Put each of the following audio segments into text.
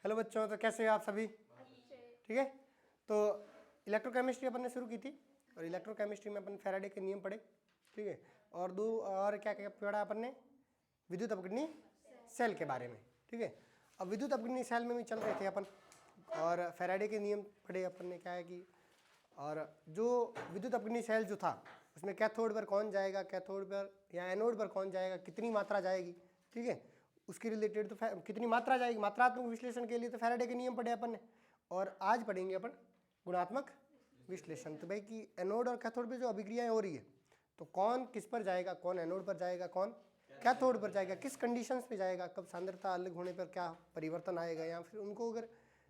Hello बच्चों, तो कैसे हो आप सभी? ठीक है। तो इलेक्ट्रोकेमिस्ट्री अपन ने शुरू की थी और इलेक्ट्रोकेमिस्ट्री में अपन फैराडे के नियम पढ़े। ठीक है। और क्या क्या पढ़ा अपन ने? विद्युत अपघटनी सेल के बारे में। ठीक है। अब विद्युत अपघटनी सेल में भी चल रहे थे अपन और फैराडे के नियम पढ़े अपन ने। क्या है कि और जो विद्युत अपघटनी सेल जो था उसमें कैथोड पर कौन जाएगा, कैथोड पर या एनोड पर कौन जाएगा, कितनी मात्रा जाएगी। ठीक है। उसके रिलेटेड तो कितनी मात्रा जाएगी, मात्रात्मक विश्लेषण के लिए तो फैराडे के नियम पढ़े अपन ने। और आज पढ़ेंगे अपन गुणात्मक विश्लेषण। तो भाई कि एनोड और कैथोड पे जो अभिक्रियाएं हो रही है तो कौन किस पर जाएगा, कौन एनोड पर जाएगा, कौन कैथोड पर जाएगा, किस कंडीशंस पे जाएगा, कब सांद्रता अलग होने पर क्या परिवर्तन आएगा, या फिर उनको अगर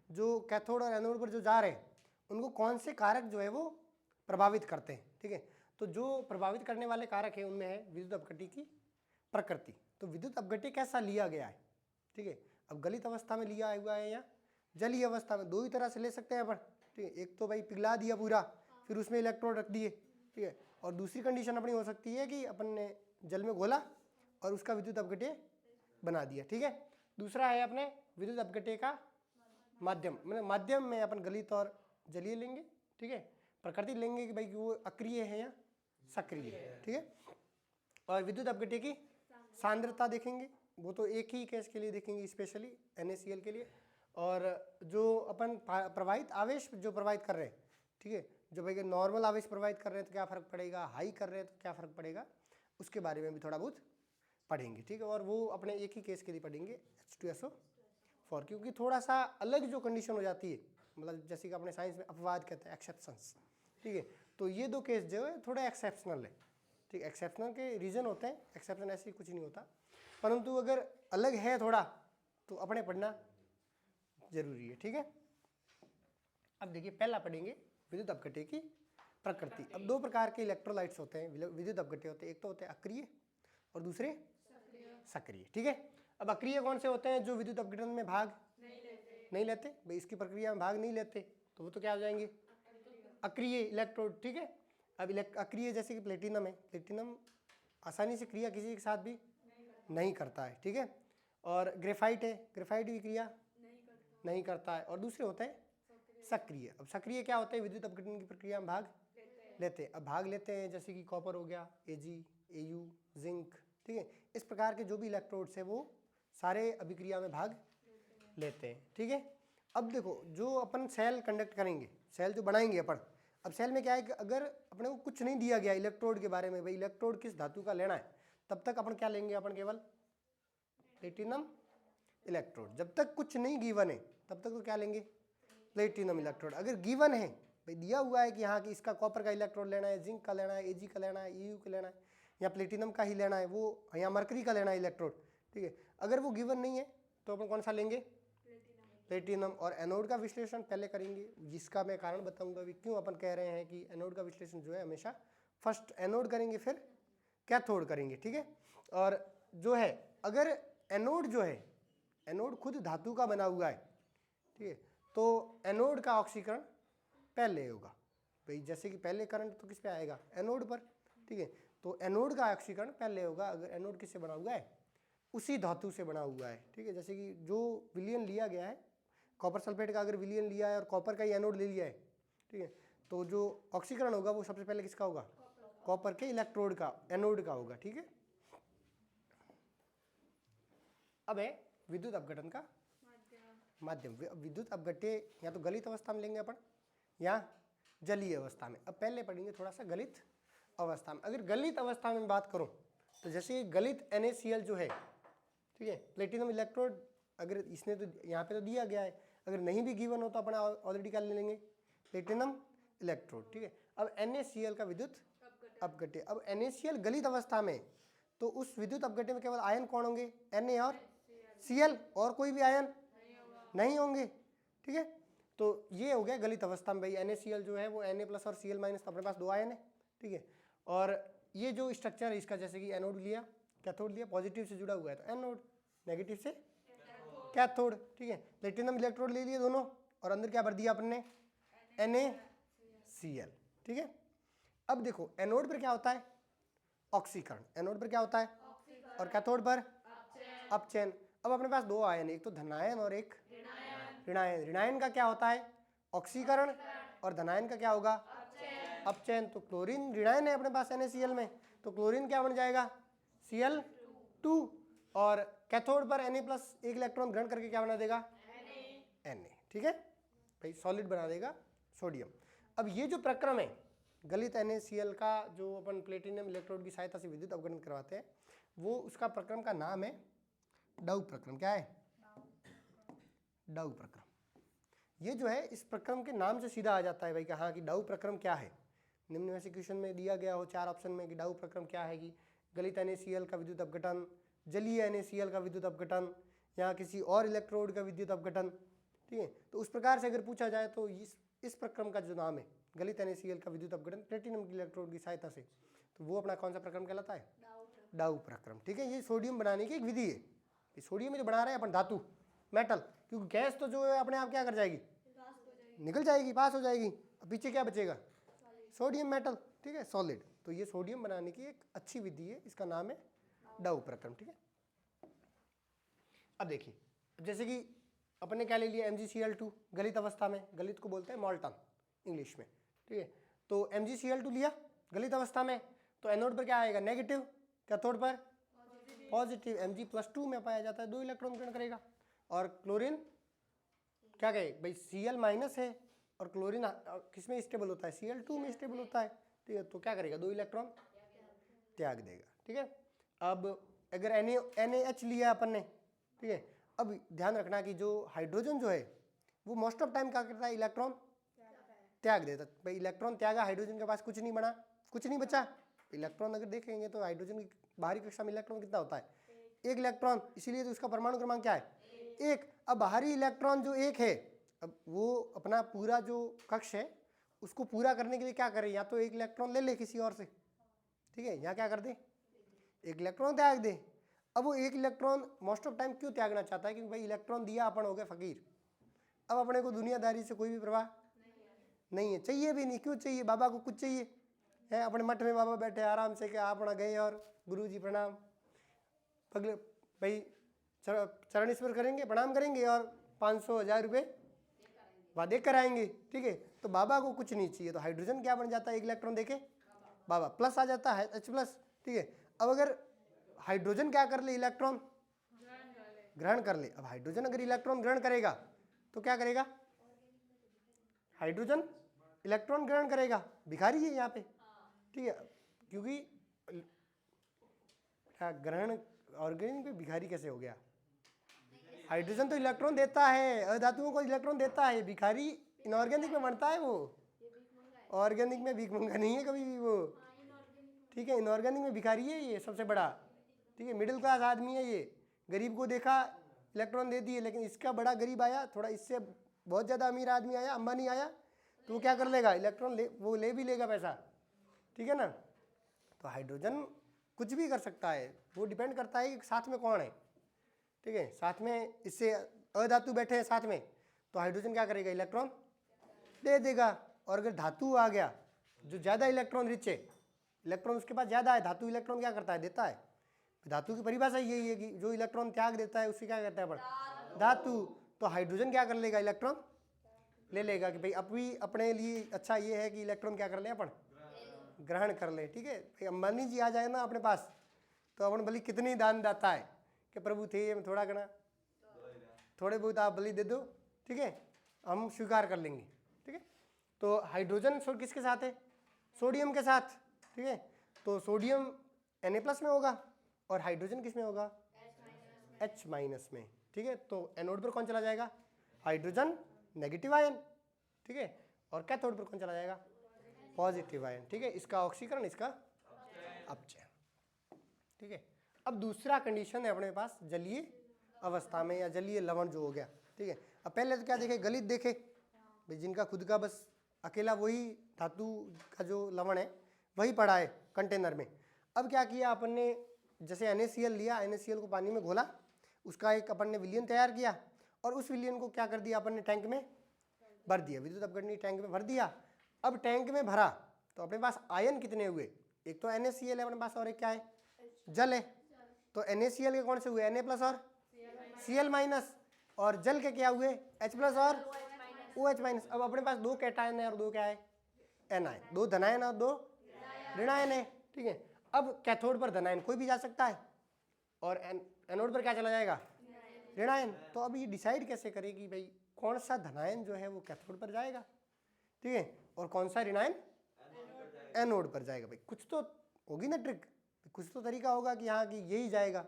जो कैथोड और एनोड पर जो जा रहे हैं उनको कौन से कारक जो है वो प्रभावित करते हैं। ठीक है। तो जो प्रभावित करने वाले कारक है उनमें है विद्युत अपघट्य की प्रकृति। तो विद्युत अपघट्य कैसा लिया गया है। ठीक है। अब गलित अवस्था में लिया हुआ है या जलीय अवस्था में, दो ही तरह से ले सकते हैं अपन। ठीक है। एक तो भाई पिघला दिया पूरा, फिर उसमें इलेक्ट्रोड रख दिए। ठीक है। और दूसरी कंडीशन अपनी हो सकती है कि अपन ने जल में घोला और उसका विद्युत अपघट्य बना दिया। ठीक है। दूसरा है अपने विद्युत अपघट्य का माध्यम, मतलब माध्यम में अपन गलित और जलीय लेंगे। ठीक है। प्रकृति लेंगे कि भाई वो अक्रिय है या सक्रिय है। ठीक है। और विद्युत अपघट्य की सांद्रता देखेंगे, वो तो एक ही केस के लिए देखेंगे, स्पेशली NaCl के लिए। और जो अपन प्रवाहित आवेश जो प्रवाहित कर रहे हैं, ठीक है, जो भाई नॉर्मल आवेश प्रवाहित कर रहे हैं तो क्या फ़र्क पड़ेगा, हाई कर रहे हैं तो क्या फ़र्क पड़ेगा, उसके बारे में भी थोड़ा बहुत पढ़ेंगे। ठीक है। और वो अपने एक ही केस के लिए पढ़ेंगे H2SO4, क्योंकि थोड़ा सा अलग जो कंडीशन हो जाती है, मतलब जैसे कि अपने साइंस में अपवाद कहते हैं, एक्सेप्शंस। ठीक है। तो ये दो केस जो है थोड़ा एक्सेप्शनल है। ठीक है। एक्सेप्शनल के रीज़न होते हैं, एक्सेप्शन ऐसे कुछ नहीं होता, परंतु अगर अलग है थोड़ा तो अपने पढ़ना जरूरी है। ठीक है। अब देखिए पहला पढ़ेंगे विद्युत अपघट्य की प्रकृति। अब दो प्रकार के इलेक्ट्रोलाइट्स होते हैं, विद्युत अपघट्य होते हैं, एक तो होते हैं अक्रिय और दूसरे सक्रिय। ठीक है। अब अक्रिय कौन से होते हैं? जो विद्युत अपघटन में भाग नहीं लेते भाई, इसकी प्रक्रिया में भाग नहीं लेते, तो वो तो क्या हो जाएंगे? अक्रिय इलेक्ट्रोड। ठीक है। अब अक्रिय जैसे कि प्लेटिनम है, प्लेटिनम आसानी से क्रिया किसी के साथ भी नहीं करता है। ठीक है। और ग्रेफाइट है, ग्रेफाइट भी क्रिया नहीं करता है। और दूसरे होते हैं सक्रिय। अब सक्रिय क्या होते हैं? विद्युत अपघटन की प्रक्रिया में भाग लेते हैं। अब भाग लेते हैं जैसे कि कॉपर हो गया, Ag, Au, जिंक। ठीक है। इस प्रकार के जो भी इलेक्ट्रोड्स है वो सारे अभिक्रिया में भाग लेते हैं। ठीक है। अब देखो जो अपन सेल कंडक्ट करेंगे, सेल जो बनाएंगे अपन, अब सेल में क्या है कि अगर अपने को कुछ नहीं दिया गया इलेक्ट्रोड के बारे में, भाई इलेक्ट्रोड किस धातु का लेना है, तब तक अपन क्या लेंगे? अपन केवल प्लेटिनम इलेक्ट्रोड। जब तक कुछ नहीं गिवन है तब तक तो क्या लेंगे? Platinum electrode. अगर गिवन है भाई, दिया हुआ है कि हाँ कि इसका कॉपर का इलेक्ट्रोड लेना है, जिंक का लेना है, Ag का लेना है, Eu का लेना है, या प्लेटिनम का ही लेना है, वो या मरकरी का लेना है इलेक्ट्रोड। ठीक है। अगर वो गिवन नहीं है तो अपन कौन सा लेंगे? प्लेटिनम। और एनोड का विश्लेषण पहले करेंगे, जिसका मैं कारण बताऊंगा अभी क्यों अपन कह रहे हैं कि एनोड का विश्लेषण जो है हमेशा फर्स्ट एनोड करेंगे फिर कैथोड करेंगे। ठीक है। और जो है अगर एनोड जो है, एनोड खुद धातु का बना हुआ है, ठीक है, तो एनोड का ऑक्सीकरण पहले होगा भाई। जैसे कि पहले करंट तो किस पे आएगा? एनोड पर। ठीक है। तो एनोड का ऑक्सीकरण पहले होगा अगर एनोड किससे बना हुआ है? उसी धातु से बना हुआ है। ठीक है। जैसे कि जो विलयन लिया गया है कॉपर सल्फेट का, अगर विलयन लिया है और कॉपर का ही एनोड ले लिया है, ठीक है, तो जो ऑक्सीकरण होगा वो सबसे पहले किसका होगा? कॉपर के इलेक्ट्रोड का, एनोड का होगा। ठीक है। अब है विद्युत अपघटन का माध्यम। विद्युत अपघट्य या तो गलित अवस्था में लेंगे अपन या जलीय अवस्था में। अब पहले पढ़ेंगे थोड़ा सा गलित अवस्था में। अगर गलित अवस्था में बात करूं तो जैसे गलित NaCl जो है, ठीक है, प्लेटिनम इलेक्ट्रोड, अगर इसने तो यहाँ पे तो दिया गया है, अगर नहीं भी गिवन हो तो अपन ऑलरेडी क्या ले लेंगे? Platinum electrode. ठीक है। अब NaCl का विद्युत अपघट्य। अब NaCl गलित अवस्था में, तो उस विद्युत अपघट्य में केवल आयन कौन होंगे? Na और Cl, और कोई भी आयन नहीं होंगे। ठीक है। तो ये हो गया गलित अवस्था में भाई, NaCl जो है वो Na प्लस और Cl माइनस, तो अपने पास दो आयन है। ठीक है। और ये जो स्ट्रक्चर है इसका, जैसे कि एनोड लिया, कैथोड लिया, पॉजिटिव से जुड़ा हुआ है तो एनोड, नेगेटिव से कैथोड। ठीक है। प्लेटिनम इलेक्ट्रोड ले लिए दोनों और अंदर क्या भर दिया अपन ने? NaCl। ठीक है। अब देखो एनोड पर क्या होता है? ऑक्सीकरण। एनोड पर क्या होता है? और कैथोड पर अपचयन। अब अपने पास दो आयन है, एक तो धनायन और एक ऋणायन। ऋणायन का क्या होता है? ऑक्सीकरण। और धनायन का क्या होगा? अपचयन। तो क्लोरीन ऋणायन है अपने पास NaCl में, तो क्लोरीन क्या बन जाएगा? Cl2। और कैथोड पर Na+ एक इलेक्ट्रॉन ग्रहण करके क्या बना देगा? Na। ठीक है भाई, सॉलिड बना देगा सोडियम। अब ये जो प्रक्रम है गलित NaCl का, जो अपन प्लेटिनम इलेक्ट्रोड की सहायता से विद्युत अपघटन करवाते हैं, वो उसका प्रक्रम का नाम है डाउ प्रक्रम। क्या है? डाउ प्रक्रम। ये जो है इस प्रक्रम के नाम से सीधा आ जाता है भाई कि हाँ कि डाउ प्रक्रम क्या है। निम्न में से क्वेश्चन में दिया गया हो 4 ऑप्शन में कि डाउ प्रक्रम क्या है, कि गलित NaCl का विद्युत अपघटन, जलीय NaCl का विद्युत अपघटन, या किसी और इलेक्ट्रोड का विद्युत अपघटन। ठीक है, तो उस प्रकार से अगर पूछा जाए तो इस प्रक्रम का जो नाम है गलित NaCl का विद्युत अपघटन प्लेटिनम की इलेक्ट्रोड की सहायता से, तो वो अपना कौन सा प्रक्रम कहलाता है? डाउ प्रक्रम। ठीक है, ये सोडियम बनाने की एक विधि है। सोडियम में जो बना रहे हैं अपन धातु, मेटल, क्योंकि गैस तो जो है अपने आप क्या कर जाएगी? निकल जाएगी, पास हो जाएगी। अब पीछे क्या बचेगा? Sodium metal. ठीक है, सॉलिड। तो ये सोडियम बनाने की एक अच्छी विधि है, इसका नाम है डाउ प्रक्रम। ठीक है, अब देखिए, जैसे कि अपन ने क्या ले लिया? MgCl2 गलित अवस्था में, गलित को बोलते हैं मॉल्टन इंग्लिश में। ठीक है, तो MgCl2 लिया गलित अवस्था में, तो एनोड पर क्या आएगा? नेगेटिव, कैथोड पर पॉजिटिव। Mg+2 में पाया जाता है, 2 इलेक्ट्रॉन ग्रहण करेगा। और क्लोरीन क्या कहे भाई? Cl- है, और क्लोरीन किसमें स्टेबल होता है? Cl2 में स्टेबल होता है। ठीक है, तो क्या करेगा? 2 इलेक्ट्रॉन त्याग देगा। ठीक है, अब अगर NaH लिया अपन ने, ठीक है, अब ध्यान रखना कि जो हाइड्रोजन जो है वो मोस्ट ऑफ टाइम क्या करता है? इलेक्ट्रॉन त्याग देता है। भाई इलेक्ट्रॉन त्यागा, हाइड्रोजन के पास कुछ नहीं बना, कुछ नहीं बचा। इलेक्ट्रॉन अगर देखेंगे तो हाइड्रोजन की बाहरी कक्षा में इलेक्ट्रॉन कितना होता है? 1 इलेक्ट्रॉन, इसीलिए तो उसका परमाणु क्रमांक क्या है? 1। अब बाहरी इलेक्ट्रॉन जो 1 है, अब वो अपना पूरा जो कक्ष है उसको पूरा करने के लिए क्या करे? या तो 1 इलेक्ट्रॉन ले ले किसी और से, ठीक है, यहाँ क्या कर दे? 1 इलेक्ट्रॉन त्याग दे। अब वो 1 इलेक्ट्रॉन मोस्ट ऑफ टाइम क्यों त्यागना चाहता है? क्योंकि भाई इलेक्ट्रॉन दिया, अपन हो गए फकीर, अब अपने को दुनियादारी से कोई भी परवाह नहीं है, चाहिए भी नहीं। क्यों चाहिए? बाबा को कुछ चाहिए है? अपने मठ में बाबा बैठे आराम से, क्या अपना गए और गुरु जी प्रणाम, पगले भाई चरण स्पर्श करेंगे, प्रणाम करेंगे और 500-1000 रुपये वहाँ देख कर आएंगे। ठीक है, तो बाबा को कुछ नहीं चाहिए। तो हाइड्रोजन क्या बन जाता है? 1 इलेक्ट्रॉन देके बाबा प्लस आ जाता है, H+। ठीक है, अब अगर हाइड्रोजन क्या कर ले? इलेक्ट्रॉन ग्रहण कर ले। अब हाइड्रोजन अगर इलेक्ट्रॉन ग्रहण करेगा तो क्या करेगा? हाइड्रोजन इलेक्ट्रॉन ग्रहण करेगा, भिखारी है यहाँ पे। ठीक है, क्योंकि ग्रहण ऑर्गेनिक में भिखारी कैसे हो गया? हाइड्रोजन तो इलेक्ट्रॉन देता है, अधातुओं को इलेक्ट्रॉन देता है, भिखारी इनऑर्गेनिक में बनता है, वो ऑर्गेनिक में भीख मंगा नहीं है कभी भी वो। ठीक है, इनऑर्गेनिक में भिखारी है ये सबसे बड़ा। ठीक है, मिडिल क्लास आदमी है ये, गरीब को देखा इलेक्ट्रॉन दे दिए, लेकिन इसका बड़ा गरीब आया, थोड़ा इससे बहुत ज़्यादा अमीर आदमी आया, अंबानी आया, तो वो क्या कर लेगा? इलेक्ट्रॉन वो ले भी लेगा पैसा। ठीक है ना, तो हाइड्रोजन कुछ भी कर सकता है, वो डिपेंड करता है कि साथ में कौन है। ठीक है, साथ में इससे अधातु बैठे हैं साथ में, तो हाइड्रोजन क्या करेगा? इलेक्ट्रॉन दे देगा। और अगर धातु आ गया जो ज़्यादा इलेक्ट्रॉन रिच है, इलेक्ट्रॉन उसके पास ज़्यादा है, धातु इलेक्ट्रॉन क्या करता है? देता है। धातु की परिभाषा यही है कि जो इलेक्ट्रॉन त्याग देता है उसे क्या कहते हैं अपन? धातु। तो हाइड्रोजन क्या कर लेगा? इलेक्ट्रॉन ले लेगा कि भाई अभी अपने लिए अच्छा ये है कि इलेक्ट्रॉन क्या कर ले? अपन ग्रहण कर ले। ठीक है, भाई अंबानी जी आ जाए ना अपने पास, तो अपन भली कितनी दान दाता है कि प्रभु थे ये थोड़ा करना, थोड़े बहुत आप बलि दे दो, ठीक है, हम स्वीकार कर लेंगे। ठीक है, तो हाइड्रोजन किसके साथ है? सोडियम के साथ। ठीक है, तो सोडियम Na+ में होगा और हाइड्रोजन किस में होगा? H- में। ठीक है, तो एनोड पर कौन चला जाएगा? Hydrogen negative ion. ठीक है, और कैथोड पर कौन चला जाएगा? Positive ion. ठीक है, इसका ऑक्सीकरण, इसका अपचयन। ठीक है, अब दूसरा कंडीशन है अपने पास जलीय अवस्था में या जलीय लवण जो हो गया। ठीक है, अब पहले तो क्या देखे? गलित देखे भाई, जिनका खुद का बस अकेला वही धातु का जो लवण है वही पड़ा है कंटेनर में। अब क्या किया अपन ने? जैसे NaCl लिया, NaCl को पानी में घोला, उसका एक अपन ने विलयन तैयार किया और उस विलयन को क्या कर दिया अपन ने? टैंक में भर दिया, विद्युत अपघटनी टैंक में भर दिया। अब टैंक में भरा तो अपने पास आयन कितने हुए? एक तो NaCl है अपने पास और एक क्या है? जल है। तो NaCl के कौन से हुए? Na+ और Cl-। और जल के क्या हुए H प्लस और OH माइनस। अब अपने पास 2 कैटायन है और 2 क्या है एनायन, 2 धनायन और 2 ऋणायन है, ठीक है। अब कैथोड पर धनायन कोई भी जा सकता है और एनोड पर क्या चला जाएगा ऋणायन। तो अब ये डिसाइड कैसे करे कि भाई कौन सा धनायन जो है वो कैथोड पर जाएगा, ठीक है, और कौन सा ऋणायन एनोड पर जाएगा। भाई कुछ तो होगी ना ट्रिक, कुछ तो तरीका होगा कि हाँ कि यही जाएगा,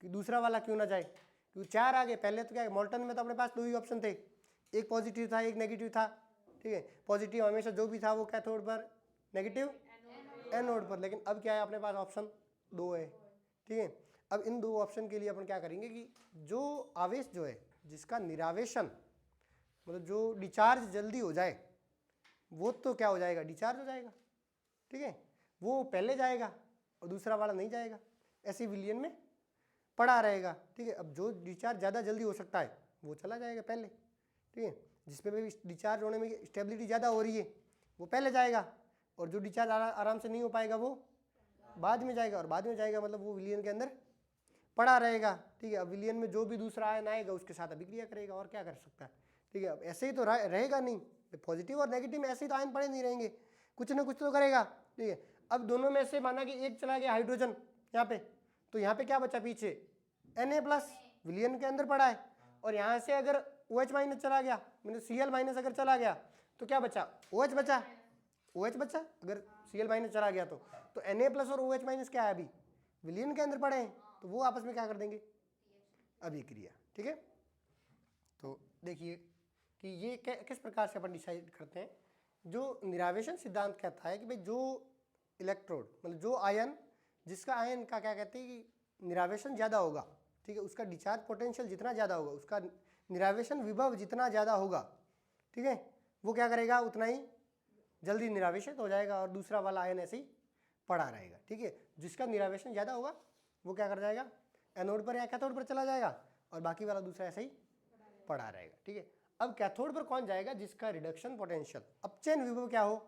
कि दूसरा वाला क्यों ना जाए, क्योंकि 4 आ गए। पहले तो क्या मोल्टन में तो अपने पास 2 ही ऑप्शन थे, एक पॉजिटिव था एक नेगेटिव था, ठीक है। पॉजिटिव हमेशा जो भी था वो कैथोड पर, नेगेटिव एनोड पर। लेकिन अब क्या है अपने पास ऑप्शन 2 है, ठीक है। अब इन 2 ऑप्शन के लिए अपन क्या करेंगे कि जो आवेश जो है जिसका निरावेशन मतलब जो डिचार्ज जल्दी हो जाए वो तो क्या हो जाएगा डिचार्ज हो जाएगा, ठीक है, वो पहले जाएगा और दूसरा वाला नहीं जाएगा, ऐसे विलियन में पड़ा रहेगा, ठीक है। अब जो डिचार्ज ज़्यादा जल्दी हो सकता है वो चला जाएगा पहले, ठीक है। जिसमें भी डिचार्ज होने में स्टेबिलिटी ज़्यादा हो रही है वो पहले जाएगा, और जो डिचार्ज आराम से नहीं हो पाएगा वो बाद में जाएगा, और बाद में जाएगा मतलब वो विलियन के अंदर पड़ा रहेगा, ठीक है। अब विलियन में जो भी दूसरा आयन आएगा उसके साथ अभिक्रिया करेगा, और क्या कर सकता है, ठीक है। अब ऐसे ही तो रहेगा नहीं, पॉजिटिव और नेगेटिव में ऐसे ही तो आयन पड़े नहीं रहेंगे, कुछ ना कुछ तो करेगा, ठीक है। अब दोनों में से माना कि एक चला गया हाइड्रोजन यहाँ पे, तो यहाँ पे क्या बचा पीछे Na+ विलियन के अंदर पड़ा है, और यहाँ से अगर OH- चला गया मतलब Cl- अगर चला गया तो क्या बचा OH बचा, OH बचा। अगर Cl- चला गया तो Na+ और OH- क्या है अभी विलियन के अंदर पड़े हैं, तो वो आपस में क्या कर देंगे अभिक्रिया, ठीक है। तो देखिए कि ये किस प्रकार से अपन डिसाइड करते हैं। जो निरावेशन सिद्धांत कहता है कि भाई जो इलेक्ट्रोड मतलब जो आयन जिसका आयन का क्या कहते हैं कि निरावेशन ज़्यादा होगा, ठीक है, उसका डिस्चार्ज पोटेंशियल जितना ज़्यादा होगा, उसका निरावेशन विभव जितना ज़्यादा होगा, ठीक है, वो क्या करेगा उतना ही जल्दी निरावेशित हो जाएगा, और दूसरा वाला आयन ऐसे ही पड़ा रहेगा, ठीक है। जिसका निरावेशन ज़्यादा होगा वो क्या कर जाएगा एनोड पर या कैथोड पर चला जाएगा, और बाकी वाला दूसरा ऐसे ही पड़ा रहेगा, ठीक है। अब कैथोड पर कौन जाएगा जिसका रिडक्शन पोटेंशियल अपचयन विभव क्या हो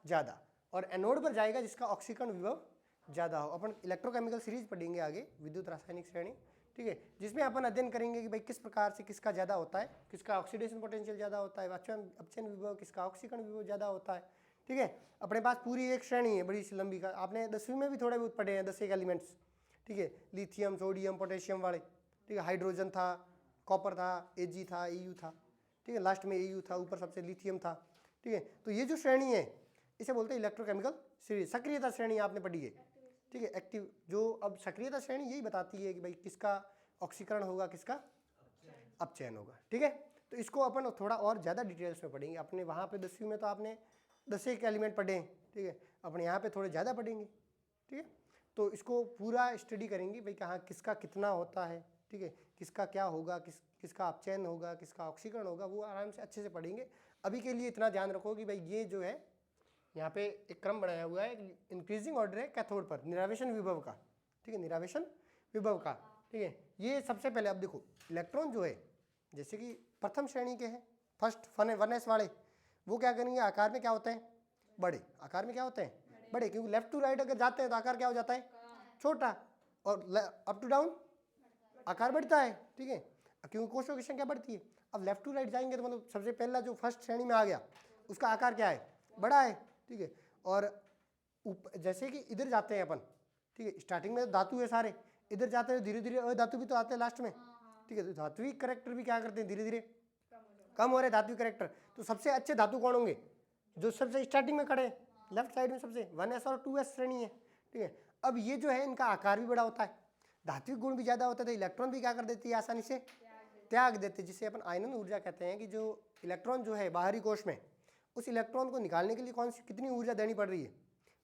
ज़्यादा, और एनोड पर जाएगा जिसका ऑक्सीकरण विभव ज़्यादा हो। अपन इलेक्ट्रोकेमिकल सीरीज पढ़ेंगे आगे विद्युत रासायनिक श्रेणी, ठीक है, जिसमें अपन अध्ययन करेंगे कि भाई किस प्रकार से किसका ज़्यादा होता है, किसका ऑक्सीडेशन पोटेंशियल ज़्यादा होता है, अपचयन विभव किसका ऑक्सीकरण विभव ज़्यादा होता है, ठीक है। अपने पास पूरी एक श्रेणी है बड़ी सी लंबी का, आपने 10वीं में भी थोड़े बहुत पढ़े हैं 10 एलिमेंट्स, ठीक है, लिथियम सोडियम पोटेशियम वाले, ठीक है, हाइड्रोजन था, कॉपर था, Ag था, Eu था, ठीक है, लास्ट में Eu था, ऊपर सबसे लिथियम था, ठीक है। तो ये जो श्रेणी है इसे बोलते हैं इलेक्ट्रोकेमिकल सीरीज। सक्रियता श्रेणी आपने पढ़ी है, ठीक है, एक्टिव जो अब सक्रियता श्रेणी यही बताती है कि भाई किसका ऑक्सीकरण होगा किसका अपचयन होगा, ठीक है। तो इसको अपन थोड़ा और ज़्यादा डिटेल्स में पढ़ेंगे। अपने वहाँ पे 10वीं में तो आपने 10 एलिमेंट पढ़े हैं, ठीक है, अपने यहाँ पे थोड़े ज़्यादा पढ़ेंगे, ठीक है। तो इसको पूरा स्टडी करेंगे भाई कहाँ किसका कितना होता है, ठीक है, किसका क्या होगा, किसका अपचयन होगा, किसका ऑक्सीकरण होगा, वो आराम से अच्छे से पढ़ेंगे। अभी के लिए इतना ध्यान रखो कि भाई ये जो है यहाँ पे एक क्रम बनाया हुआ है, इंक्रीजिंग ऑर्डर है कैथोड पर निरावेशन विभव का, ठीक है, निरावेशन विभव का, ठीक है। ये सबसे पहले अब देखो इलेक्ट्रॉन जो है जैसे कि प्रथम श्रेणी के हैं फर्स्ट 1s वाले, वो क्या करेंगे आकार में क्या होते हैं बड़े, आकार में क्या होते हैं बड़े, क्योंकि लेफ्ट टू राइट अगर जाते हैं तो आकार क्या हो जाता है छोटा, और अप टू डाउन आकार बढ़ता है, ठीक है, क्योंकि कोशियों की संख्या बढ़ती है। अब लेफ्ट टू राइट जाएंगे तो मतलब सबसे पहला जो फर्स्ट श्रेणी में आ गया उसका आकार क्या है बड़ा है, ठीक है। और जैसे कि इधर जाते हैं अपन, ठीक है, स्टार्टिंग में धातु है सारे, इधर जाते हैं धीरे धीरे अधातु भी तो आते हैं लास्ट में, ठीक है। तो धात्विक कैरेक्टर भी क्या करते हैं धीरे धीरे कम हो रहे धात्विक कैरेक्टर। तो सबसे अच्छे धातु कौन होंगे जो सबसे स्टार्टिंग में खड़े लेफ्ट साइड में सबसे 1s और 2s श्रेणी है, ठीक है। अब ये जो है इनका आकार भी बड़ा होता है, धात्विक गुण भी ज़्यादा होता है, तो इलेक्ट्रॉन भी क्या कर देती है आसानी से त्याग देते हैं, जिसे अपन आयनन ऊर्जा कहते हैं। कि जो इलेक्ट्रॉन जो है बाहरी कोश में उस इलेक्ट्रॉन को निकालने के लिए कौन सी कितनी ऊर्जा देनी पड़ रही है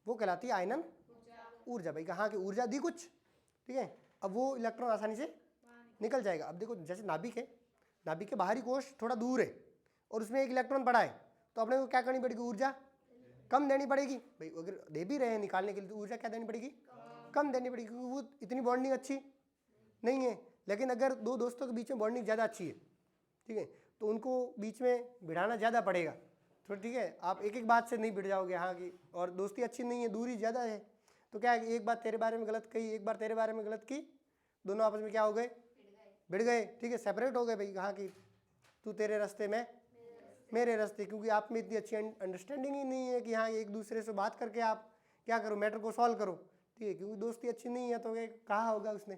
वो कहलाती है आयनन ऊर्जा। भाई कहाँ की ऊर्जा दी कुछ, ठीक है, अब वो इलेक्ट्रॉन आसानी से निकल जाएगा। अब देखो जैसे नाभिक है, नाभिक के बाहरी कोश थोड़ा दूर है और उसमें एक इलेक्ट्रॉन पड़ा है, तो अपने को क्या करनी पड़ेगी ऊर्जा कम देनी पड़ेगी। भाई अगर दे भी रहे हैं निकालने के लिए तो ऊर्जा क्या देनी पड़ेगी कम देनी पड़ेगी, क्योंकि वो इतनी बॉन्डिंग अच्छी नहीं है। लेकिन अगर दो दोस्तों के बीच में बॉन्डिंग ज़्यादा अच्छी है, ठीक है, तो उनको बीच में भिड़ाना ज़्यादा पड़ेगा, तो ठीक है, आप एक एक बात से नहीं भिड़ जाओगे हाँ की, और दोस्ती अच्छी नहीं है दूरी ज़्यादा है, तो क्या है एक बात तेरे बारे में गलत कही एक बार तेरे बारे में गलत की, दोनों आपस में क्या हो गए भिड़ गए, ठीक है, सेपरेट हो गए भाई, कहाँ की तू तेरे रास्ते में मेरे रास्ते, क्योंकि आप में इतनी अच्छी अंडरस्टैंडिंग ही नहीं है कि हाँ एक दूसरे से बात करके आप क्या करो, मैटर को सॉल्व करो, ठीक है, क्योंकि दोस्ती अच्छी नहीं है तो कहा होगा उसने,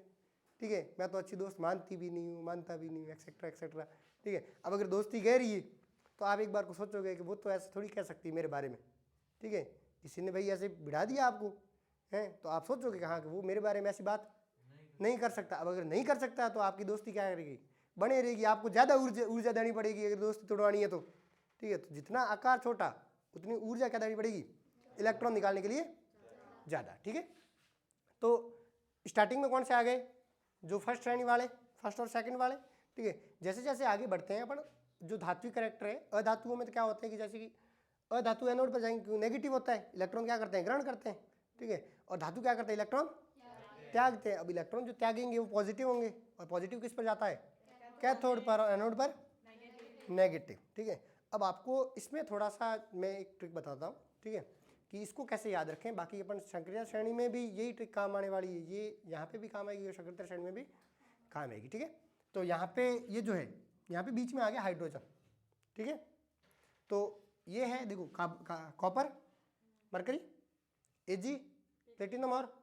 ठीक है, मैं तो अच्छी दोस्त मानती भी नहीं हूँ, मानता भी नहीं हूँ, एक्सेट्रा एक्सेट्रा, ठीक है। अब अगर दोस्ती गहरी है तो आप एक बार को सोचोगे कि वो तो ऐसे थोड़ी कह सकती है मेरे बारे में, ठीक है, किसी ने भाई ऐसे भिड़ा दिया आपको है तो आप सोचोगे कि हाँ कि वो मेरे बारे में ऐसी बात नहीं कर सकता। अब अगर नहीं कर सकता तो आपकी दोस्ती क्या करेगी, बने रहेगी, आपको ज़्यादा ऊर्जा देनी पड़ेगी अगर दोस्ती तोड़वानी है तो, ठीक है। तो जितना आकार छोटा उतनी ऊर्जा क्या देनी पड़ेगी, इलेक्ट्रॉन निकालने के लिए ज़्यादा, ठीक है। तो स्टार्टिंग में कौन से आ गए, जो फर्स्ट श्रेणी वाले, फर्स्ट और सेकंड वाले, ठीक है। जैसे जैसे आगे बढ़ते हैं अपन, जो धात्विक कैरेक्टर है, अधातुओं में तो क्या होते हैं कि जैसे कि अधातु एनोड पर जाएंगे, नेगेटिव होता है, इलेक्ट्रॉन क्या करते हैं, ग्रहण करते हैं, ठीक है, और धातु क्या करते हैं, इलेक्ट्रॉन त्यागते हैं। अब इलेक्ट्रॉन जो त्यागेंगे वो पॉजिटिव होंगे, और पॉजिटिव किस पर जाता है, कैथोड पर, और एनोड पर नेगेटिव, ठीक है। अब आपको इसमें थोड़ा सा मैं एक ट्रिक बताता हूँ, ठीक है, कि इसको कैसे याद रखें। बाकी अपन सक्रिय श्रेणी में भी यही ट्रिक काम आने वाली है, ये यहाँ पे भी काम आएगी और सक्रिय श्रेणी में भी काम आएगी, ठीक है। तो यहाँ पे ये जो है, यहाँ पे बीच में आ गया हाइड्रोजन, ठीक है। तो ये है देखो कॉपर, मरकरी, एजी, प्लेटिनम और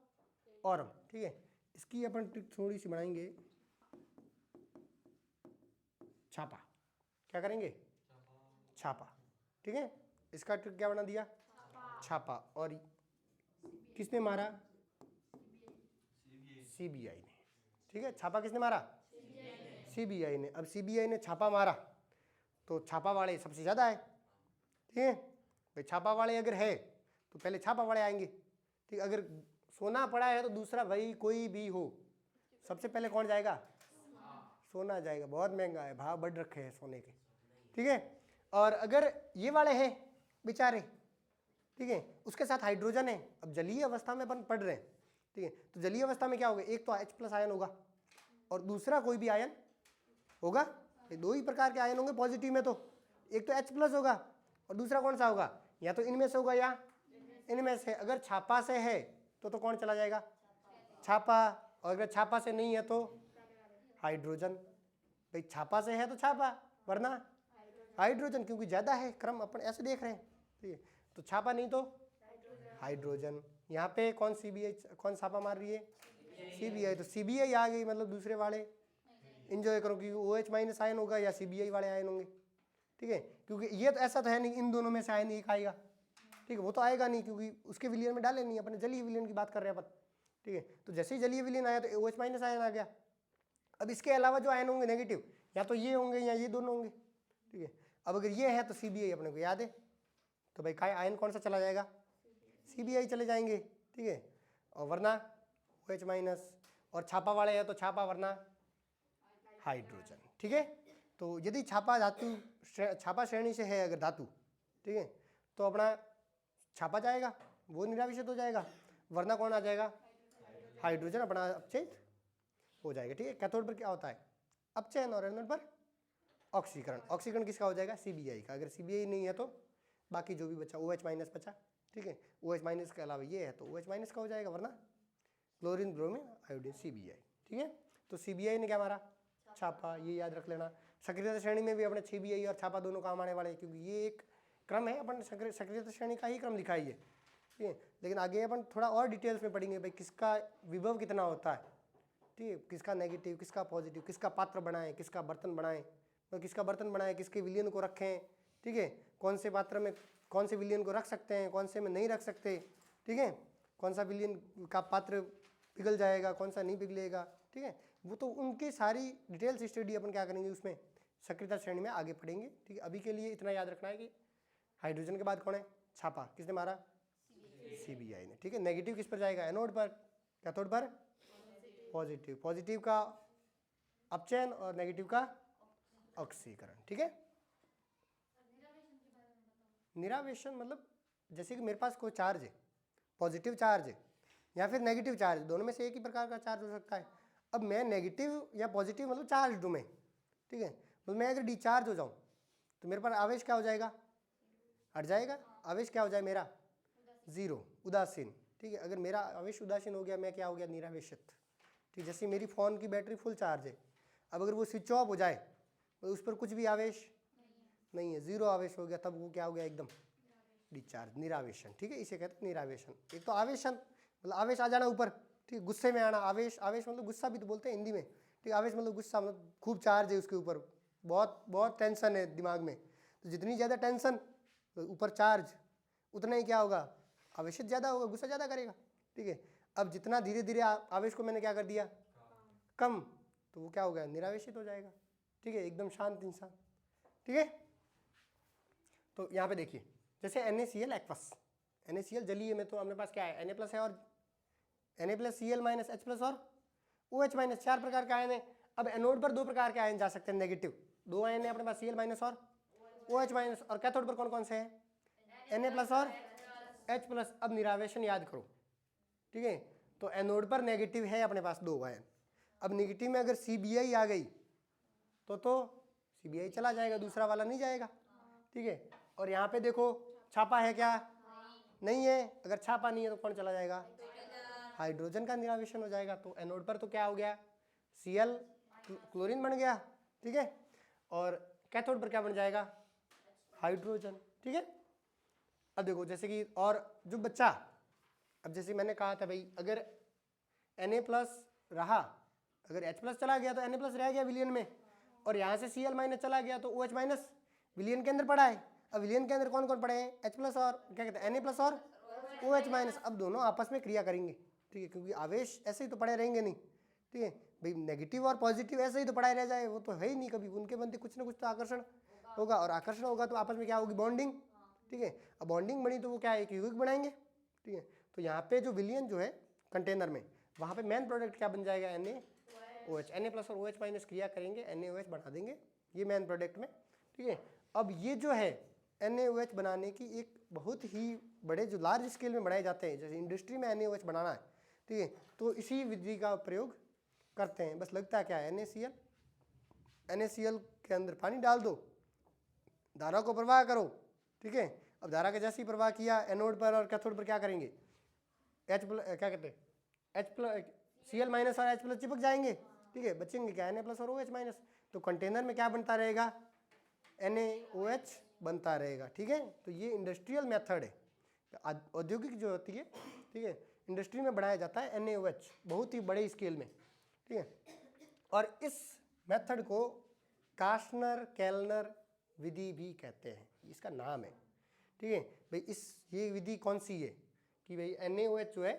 ऑरम, ठीक है। इसकी अपन ट्रिक थोड़ी सी बनाएंगे, छापा, क्या करेंगे, छापा, ठीक है। इसका ट्रिक क्या बना दिया, छापा, और किसने मारा, सीबीआई ने, ठीक है। छापा किसने मारा, सीबीआई ने। अब सीबीआई ने छापा मारा तो छापा वाले सबसे ज़्यादा है, ठीक है भाई। छापा वाले अगर है तो पहले छापा वाले आएंगे, ठीक। अगर सोना पड़ा है तो दूसरा भाई कोई भी हो, सबसे पहले कौन जाएगा, सोना जाएगा, बहुत महंगा है, भाव बढ़ रखे हैं सोने के, ठीक है। और अगर ये वाले हैं बेचारे, ठीक है, उसके साथ हाइड्रोजन है, अब जलीय अवस्था में अपन पढ़ रहे हैं, ठीक है। तो जलीय अवस्था में क्या होगा, एक तो H+ आयन होगा और दूसरा कोई भी आयन होगा, ये दो ही प्रकार के आयन होंगे पॉजिटिव में, तो एक तो H+ होगा और दूसरा कौन सा होगा, या तो इनमें से होगा या इनमें से। अगर छापा से है तो कौन चला जाएगा, छापा, और अगर छापा से नहीं है तो हाइड्रोजन। भाई छापा से है तो छापा, वरना हाइड्रोजन, क्योंकि ज़्यादा है, क्रम अपन ऐसे देख रहे हैं, ठीक है। तो छापा नहीं तो हाइड्रोजन। यहाँ पे कौन सीबीआई, कौन छापा मार रही है, सीबीआई। तो सीबीआई आ गई, मतलब दूसरे वाले इंजॉय करो कि OH- आयन होगा या सीबीआई वाले आयन होंगे, ठीक है। क्योंकि ये तो ऐसा तो है नहीं इन दोनों में से आयन एक आएगा, ठीक है, वो तो आएगा नहीं, क्योंकि उसके विलियन में डाले नहीं, अपने जलीय विलियन की बात कर रहे हैं अपन, ठीक है। तो जैसे ही जलीय विलियन आया तो OH- आयन आ गया। अब इसके अलावा जो आयन होंगे नेगेटिव, या तो ये होंगे या ये दोनों होंगे, ठीक है। अब अगर ये है तो सीबीआई अपने को याद है, तो भाई काय आयन कौन सा चला जाएगा, सीबीआई चले जाएंगे, ठीक है। और वरना OH-, और छापा वाले है तो छापा, वरना हाइड्रोजन, ठीक है। तो यदि छापा धातु, छापा श्रेणी से है अगर धातु, ठीक है, तो अपना छापा जाएगा, वो निराविषित हो जाएगा, वरना कौन आ जाएगा, हाइड्रोजन अपना अपचयित हो जाएगा, ठीक है। कैथोड पर क्या होता है, अपचयन, और एनोड पर ऑक्सीकरण। ऑक्सीकरण किसका हो जाएगा, सीबीआई का। अगर सीबीआई नहीं है तो बाकी जो भी बचा, OH- बचा, ठीक है। OH- के अलावा ये है तो OH- का हो जाएगा, वरना क्लोरीन, ब्रोमीन, आयोडीन, सीबीआई, ठीक है। तो सीबीआई ने क्या मारा, छापा, ये याद रख लेना। सक्रियता श्रेणी में भी अपने सीबीआई और छापा दोनों काम आने वाले हैं, क्योंकि ये एक क्रम है, अपन सक्रियता श्रेणी का ही क्रम लिखा है ये, ठीक है। लेकिन आगे अपन थोड़ा और डिटेल्स में पढ़ेंगे भाई किसका विभव कितना होता है, ठीक है, किसका नेगेटिव, किसका पॉजिटिव, किसका पात्र बनाएं, किसका बर्तन बनाएं, तो किसका बर्तन बनाएं, किसके विलियन को रखें, ठीक है, कौन से पात्र में कौन से विलियन को रख सकते हैं, कौन से में नहीं रख सकते, ठीक है, कौन सा विलियन का पात्र पिघल जाएगा, कौन सा नहीं पिघलेगा, ठीक है। वो तो उनकी सारी डिटेल्स स्टडी अपन क्या करेंगे उसमें सक्रियता श्रेणी में आगे पढ़ेंगे, ठीक है। अभी के लिए इतना याद रखना है कि हाइड्रोजन के बाद कौन है, छापा, किसने मारा, सीबीआई ने, ठीक है। नेगेटिव किस पर जाएगा, एनोड पर, कैथोड पर पॉजिटिव, पॉजिटिव का अपचयन और नेगेटिव का ऑक्सीकरण, ठीक है। निरावेशन मतलब जैसे कि मेरे पास कोई चार्ज है, पॉजिटिव चार्ज है या फिर नेगेटिव चार्ज, दोनों में से एक ही प्रकार का चार्ज हो सकता है। अब मैं नेगेटिव या पॉजिटिव मतलब चार्ज हूँ मैं, ठीक है। तो मैं अगर डिचार्ज हो जाऊँ तो मेरे पर आवेश क्या हो जाएगा, हट जाएगा। आवेश क्या हो जाए मेरा, जीरो, उदासीन, ठीक है। अगर मेरा आवेश उदासीन हो गया, मैं क्या हो गया, निरावेशित, ठीक। जैसे मेरी फ़ोन की बैटरी फुल चार्ज है, अब अगर वो स्विच ऑफ हो जाए तो उस पर कुछ भी आवेश नहीं है, जीरो आवेश हो गया, तब वो क्या हो गया, एकदम डिस्चार्ज, निरावेशन। ठीक है, इसे कहते हैं निरावेशन। एक तो आवेशन मतलब आवेश आ जाना ऊपर, ठीक है, गुस्से में आना, आवेश, आवेश मतलब गुस्सा भी तो बोलते हैं हिंदी में, ठीक है, आवेश मतलब गुस्सा, मतलब खूब चार्ज है उसके ऊपर, बहुत बहुत टेंशन है दिमाग में, तो जितनी ज़्यादा टेंशन ऊपर चार्ज उतना ही क्या होगा, आवेशित ज़्यादा होगा, गुस्सा ज़्यादा करेगा। ठीक है, अब जितना धीरे धीरे आवेश को मैंने क्या कर दिया, कम, तो वो क्या हो गया, निरावेशित हो जाएगा। ठीक है, एकदम शांत इंसान। ठीक है, तो यहाँ पे देखिए जैसे NaCl एक्वस, NaCl जलीय में तो अपने पास क्या है, Na+ है और Na+Cl - H+ और OH-, 4 प्रकार के आयन है। अब एनोड पर 2 प्रकार के आयन जा सकते हैं नेगेटिव, 2 आयन है अपने पास, Cl- और OH-, और कैथोड पर कौन कौन से हैं, Na+ और H+। अब निरावेशन याद करो, ठीक है, तो एनोड पर नेगेटिव है अपने पास 2 आयन, अब नेगेटिव में अगर CBI आ गई तो CBI चला जाएगा, दूसरा वाला नहीं जाएगा। ठीक है, और यहाँ पे देखो छापा है क्या, नहीं है, अगर छापा नहीं है तो कौन चला जाएगा, हाइड्रोजन का निरावेशन हो जाएगा। तो एनोड पर तो क्या हो गया, Cl क्लोरीन बन गया। ठीक है, और कैथोड पर क्या बन जाएगा, हाइड्रोजन। ठीक है, अब देखो जैसे कि और जो बच्चा, अब जैसे मैंने कहा था भाई अगर Na+ रहा, अगर H+ चला गया तो Na+ रह गया विलियन में, और यहाँ से Cl- चला गया तो OH- विलियन के अंदर पड़ा है। अब विलियन के अंदर कौन कौन पड़े हैं, H+ और क्या कहते हैं Na+ और OH-। अब दोनों आपस में क्रिया करेंगे। ठीक है, क्योंकि आवेश ऐसे ही तो पड़े रहेंगे नहीं। ठीक है भाई, नेगेटिव और पॉजिटिव ऐसे ही तो पड़ा रह जाए, वो तो है ही नहीं कभी, उनके बनते कुछ ना कुछ तो आकर्षण होगा, और आकर्षण होगा तो आपस में क्या होगी, बॉन्डिंग। ठीक है, अब बॉन्डिंग बनी तो वो क्या है, एक यौगिक बनाएंगे। ठीक है, तो यहाँ पे जो विलियन जो है कंटेनर में, वहाँ पे मेन प्रोडक्ट क्या बन जाएगा, NaOH, Na+ और OH- क्रिया करेंगे, NaOH बना देंगे, ये मेन प्रोडक्ट में। ठीक है, अब ये जो है NaOH बनाने की एक बहुत ही बड़े जो लार्ज स्केल में बनाए जाते हैं, जैसे इंडस्ट्री में NaOH बनाना है, ठीक है, तो इसी विधि का प्रयोग करते हैं। बस लगता है क्या है, NaCl के अंदर पानी डाल दो, धारा को प्रवाह करो। ठीक है, अब धारा का जैसे ही प्रवाह किया एनोड पर और कैथोड पर क्या करेंगे, क्या कहते हैं, Cl- और H+ चिपक जाएंगे। ठीक है, बचेंगे क्या, Na+ और OH-। तो कंटेनर में क्या बनता रहेगा, NaOH बनता रहेगा। ठीक है, तो ये इंडस्ट्रियल मेथड है, औद्योगिक जो होती है, ठीक है, इंडस्ट्री में बनाया जाता है NaOH बहुत ही बड़े स्केल में। ठीक है, और इस मेथड को कास्टनर केल्नर विधि भी कहते हैं, इसका नाम है। ठीक है भाई, ये विधि कौन सी है कि भाई NaOH जो है,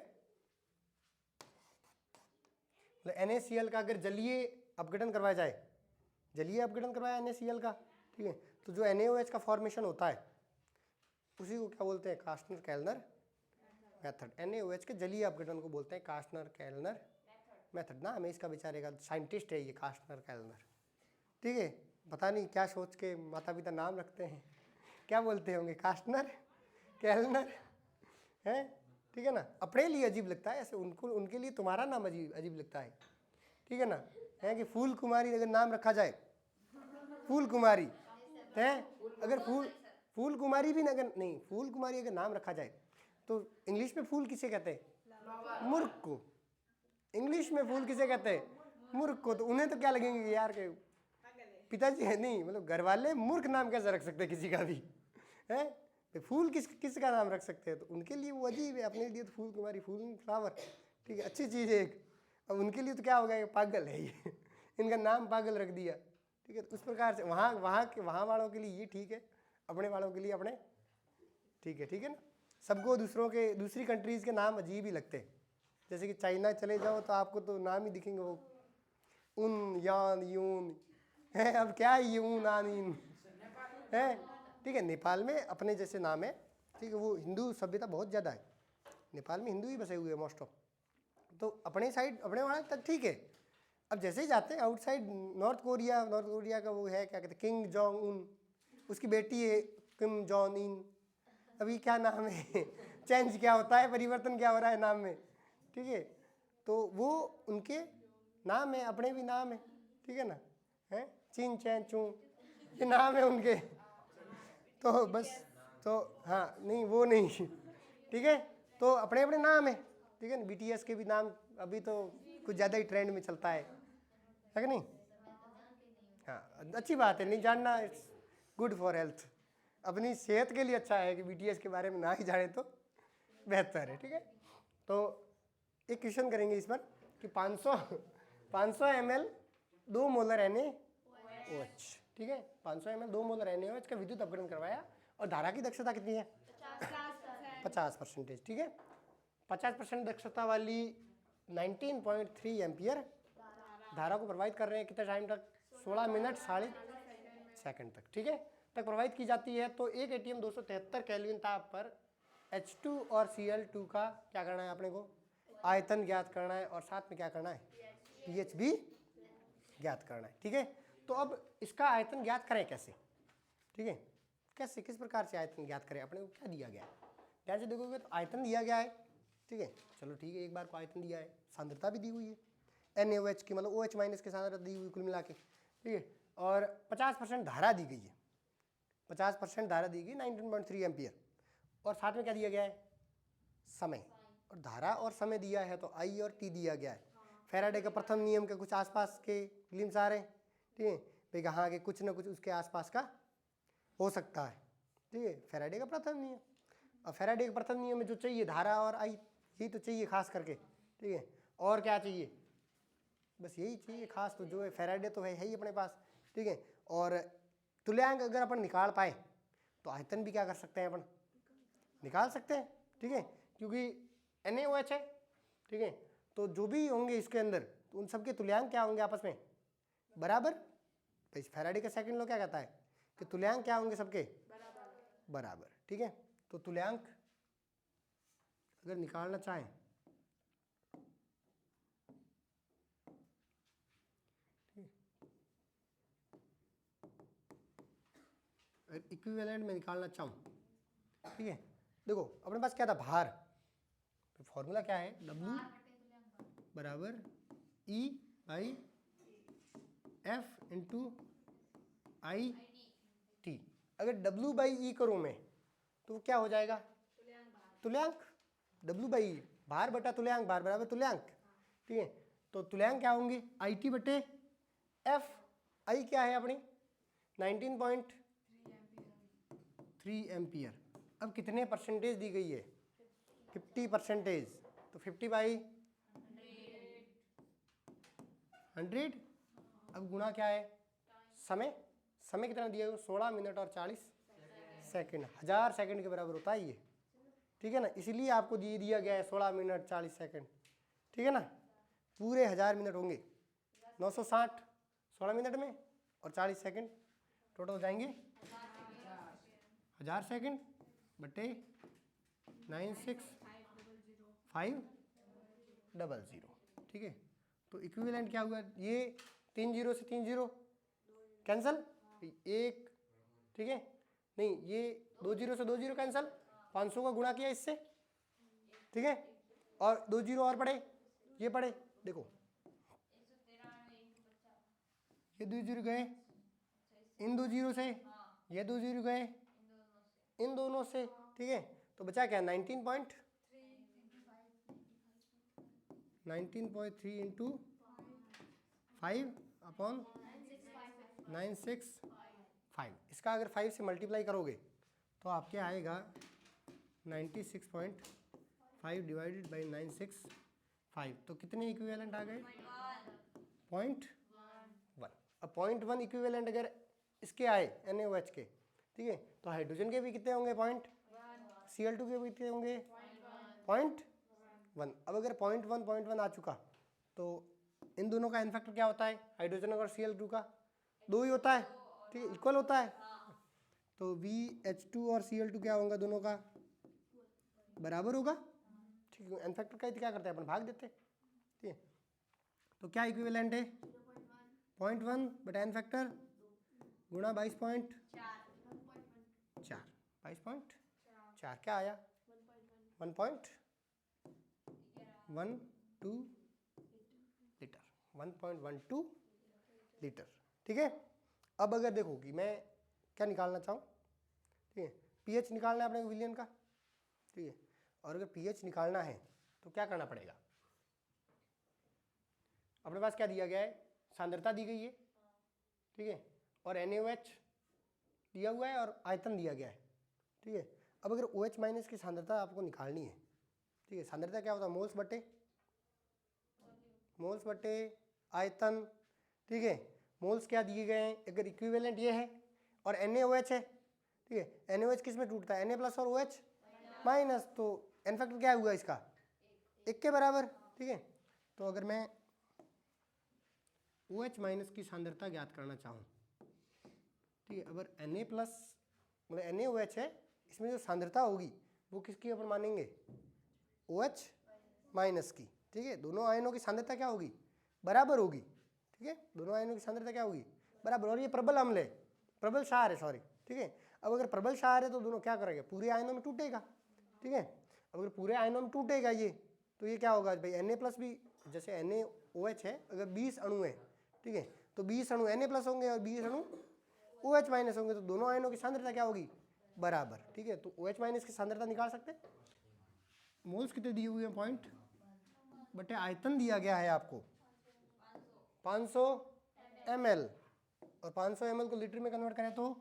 मतलब NaCl का अगर जलीय अपघटन करवाया जाए, जलीय अपघटन करवाया NaCl का, ठीक है, तो जो NaOH का फॉर्मेशन होता है उसी को क्या बोलते हैं, कास्टनर केल्नर मेथड। NaOH के जलीय अपघटन को बोलते हैं कास्टनर केल्नर मेथड। नाम है इसका, बेचारे का साइंटिस्ट है ये कास्टनर केल्नर। ठीक है, पता नहीं क्या सोच के माता पिता नाम रखते हैं, क्या बोलते होंगे, कास्टनर केल्नर है। ठीक है ना, अपने लिए अजीब लगता है ऐसे, उनको उनके लिए तुम्हारा नाम अजीब अजीब लगता है। ठीक है ना, है कि फूल कुमारी अगर नाम रखा जाए, फूल कुमारी है, अगर फूल कुमारी भी अगर नहीं, फूल कुमारी अगर नाम रखा जाए तो इंग्लिश में फूल किसे कहते हैं, मूर्ख को। इंग्लिश में फूल किसे कहते हैं, मूर्ख को। तो उन्हें तो क्या लगेंगे कि यार के पिताजी है नहीं, मतलब घर वाले मूर्ख नाम कैसे रख सकते हैं किसी का भी, है फूल किसका नाम रख सकते हैं, तो उनके लिए वो अजीब है, अपने लिए तो फूल कुमारी, फूल फ्लावर, ठीक है, अच्छी चीज़ है एक। अब उनके लिए तो क्या होगा, ये पागल है ये इनका नाम पागल रख दिया। ठीक है, तो उस प्रकार से वहाँ वालों के लिए ये ठीक है, अपने वालों के लिए अपने ठीक है ना। सबको दूसरी कंट्रीज़ के नाम अजीब ही लगते हैं, जैसे कि चाइना चले जाओ तो आपको तो नाम ही दिखेंगे वो उन यान यून है, अब क्या है यून आन इन है। ठीक है, नेपाल में अपने जैसे नाम है। ठीक है, वो हिंदू सभ्यता बहुत ज़्यादा है, नेपाल में हिंदू ही बसे हुए हैं मोस्ट ऑफ, तो अपने साइड अपने वहाँ तक ठीक है। अब जैसे ही जाते हैं आउटसाइड, नॉर्थ कोरिया का वो है क्या कहते हैं, किंग जोंग उन, उसकी बेटी है किम जोंग इन। अभी क्या नाम है चेंज क्या होता है, परिवर्तन क्या हो रहा है नाम में। ठीक है, तो वो उनके नाम है, अपने भी नाम है। ठीक है ना, है चिन चैन चू, ये नाम है उनके। तो बस, तो हाँ नहीं वो नहीं ठीक है, तो अपने अपने नाम है। ठीक है ना, BTS के भी नाम अभी तो कुछ ज़्यादा ही ट्रेंड में चलता है कि नहीं। हाँ अच्छी बात है, नहीं जानना इट्स गुड फॉर हेल्थ, अपनी सेहत के लिए अच्छा है कि BTS के बारे में ना ही जाने तो बेहतर है। ठीक है, तो एक क्वेश्चन करेंगे इस पर कि 500 ml 2 मोलर NaOH, ठीक है, 500 ml 2 मोलर NaOH का विद्युत अपघटन करवाया और धारा की दक्षता कितनी है? 50%। ठीक है, 50% दक्षता वाली 19.3 एम्पियर धारा को प्रवाहित कर रहे हैं कितने टाइम तक? 16 मिनट 60 सेकंड तक। ठीक है, तक प्रवाहित की जाती है। तो एक एटीएम 273 केल्विन ताप पर H2 और Cl2 का क्या करना है अपने को? आयतन ज्ञात करना है और साथ में क्या करना है? pH भी ज्ञात करना है। ठीक है, तो अब इसका आयतन ज्ञात करें कैसे? ठीक है, कैसे, किस प्रकार से आयतन ज्ञात करें? अपने को क्या दिया गया है? ध्यान से देखोगे तो आयतन दिया गया है। ठीक है, चलो ठीक है, एक बार को आयतन दिया है, सांद्रता भी दी हुई है NaOH की, मतलब OH माइनस की सांद्रता दी हुई कुल मिला के। ठीक है, और 50% धारा दी गई है, 50% धारा दी गई 19.3 एम्पियर, और साथ में क्या दिया गया है? समय। और धारा और समय दिया है तो I और T दिया गया है। फैराडे का प्रथम नियम के कुछ आसपास के ग्लिम्स आ रहे हैं। ठीक है, भाई कहाँ के कुछ ना कुछ उसके आसपास का हो सकता है। ठीक है, फैराडे का प्रथम नियम, और फैराडे के प्रथम नियम में जो चाहिए धारा और I, यही तो चाहिए खास करके। ठीक है, और क्या चाहिए? बस यही चाहिए खास, तो जो है फैराडे तो है ही अपने पास। ठीक है, और तुल्यांक अगर अपन निकाल पाए तो आयतन भी क्या कर सकते हैं? अपन निकाल सकते हैं। ठीक है, क्योंकि NaOH है। ठीक है, तो जो भी होंगे इसके अंदर तो उन सबके तुल्यांक क्या होंगे? आपस में बराबर। तो इस फैराडे का सेकंड लॉ क्या कहता है कि तुल्यांक क्या होंगे? सबके बराबर। ठीक है, तो तुल्यांक अगर निकालना चाहें इक्विवेलेंट में निकालना चाहूँ, ठीक है, देखो अपने पास क्या था? भार। तो फॉर्मूला क्या है? W बराबर E by F into IT। अगर W बाई E करूँ मैं तो क्या हो जाएगा? तुल्यांक। W बाई E, भार बटा तुल्यांक, भार बराबर तुल्यांक। ठीक है, तो तुल्यांक क्या होंगे? IT बटे F। I क्या है अपनी? 19.3 एम्पियर। अब कितने परसेंटेज दी गई है? 50%। तो 50 बाई 100। अब गुणा क्या है? समय। समय कितना दिया है? 16 मिनट और 40 सेकंड। 1000 सेकंड के बराबर होता है ये। ठीक है ना, इसीलिए आपको दिया गया है 16 मिनट 40 सेकंड। ठीक है ना, पूरे 1000 मिनट होंगे 960 16 मिनट में और 40 सेकंड, टोटल हो जाएंगे 1000 सेकंड बटे 96500। ठीक है, तो इक्विवेलेंट क्या हुआ? ये 3 जीरो से 3 जीरो कैंसल, एक। ठीक है, नहीं ये 2 जीरो से 2 जीरो कैंसल, 500 का गुणा किया इससे। ठीक है, और 2 जीरो और पड़े, ये पड़े, देखो ये 2 जीरो गए इन 2 जीरो से, ये 2 जीरो गए इन दोनों से। ठीक है, तो बचा क्या? 19.3 इंटू 5/965। इसका अगर 5 से मल्टीप्लाई करोगे तो आपके आएगा 96.5 डिवाइडेड बाई 965। तो कितने इक्विवेलेंट आ गए? 0.1। अब 0.1 इक्विवेलेंट अगर इसके आए NaOH के, ठीक है, तो हाइड्रोजन के भी कितने होंगे? Cl2 के भी कितने होंगे? 0.1। अब अगर 0.1 आ चुका तो इन दोनों का एन फैक्टर क्या होता है? हाइड्रोजन और Cl2 का 2 ही होता है। ठीक है, इक्वल होता है। तो VH2 और Cl2 क्या होगा? दोनों का बराबर होगा। ठीक है, एन फैक्टर का क्या करते हैं अपन? भाग देते। ठीक है, तो क्या इक्विवेलेंट है? 0.1 बटा एन फैक्टर गुणा 22.4। 22.4 क्या आया? 1.12 लीटर। 1.12 लीटर। ठीक है, अब अगर देखो कि मैं क्या निकालना चाहूँ, ठीक है, pH निकालना है अपने को विलियन का। ठीक है, और अगर pH निकालना है तो क्या करना पड़ेगा? अपने पास क्या दिया गया है? सांद्रता दी गई है। ठीक है, और NaOH दिया हुआ है और आयतन दिया गया है, ठीक है। अब अगर OH माइनस की सांद्रता आपको निकालनी है, ठीक है, सांद्रता क्या होता है, मोल्स बटे आयतन, ठीक है। मोल्स क्या दिए गए हैं, अगर इक्विवेलेंट ये है और NaOH है, ठीक है। NaOH किस में टूटता है, Na प्लस और OH माइनस, तो n फैक्टर क्या हुआ इसका, 1 के बराबर, ठीक है। तो अगर मैं OH माइनस की सांद्रता ज्ञात करना चाहूँ, ठीक है, अगर Na प्लस मतलब NaOH है, इसमें जो सांद्रता होगी वो किसकी अपन मानेंगे, OH माइनस की, ठीक है। दोनों आयनों की सांद्रता क्या होगी, बराबर होगी, ठीक है, दोनों आयनों की सांद्रता क्या होगी, बराबर। और ये प्रबल अम्ल है, प्रबल क्षार है, सॉरी, ठीक है। अब अगर प्रबल क्षार है तो दोनों क्या करेंगे, पूरे आयनों में टूटेगा, ठीक है। अब अगर पूरे आयनों में टूटेगा ये, तो ये क्या होगा भाई, Na प्लस भी, जैसे NaOH है, अगर 20 अणु है, ठीक है, तो 20 अणु Na प्लस होंगे और 20 अणु OH माइनस होंगे, तो दोनों आयनों की सांद्रता क्या होगी, बराबर, ठीक है। तो OH माइनस की सांद्रता निकाल सकते हैं, मोल्स कितने दिए हुए हैं, पॉइंट बटे आयतन दिया गया है आपको 500 ml, और 500 ml को लीटर में कन्वर्ट करें तो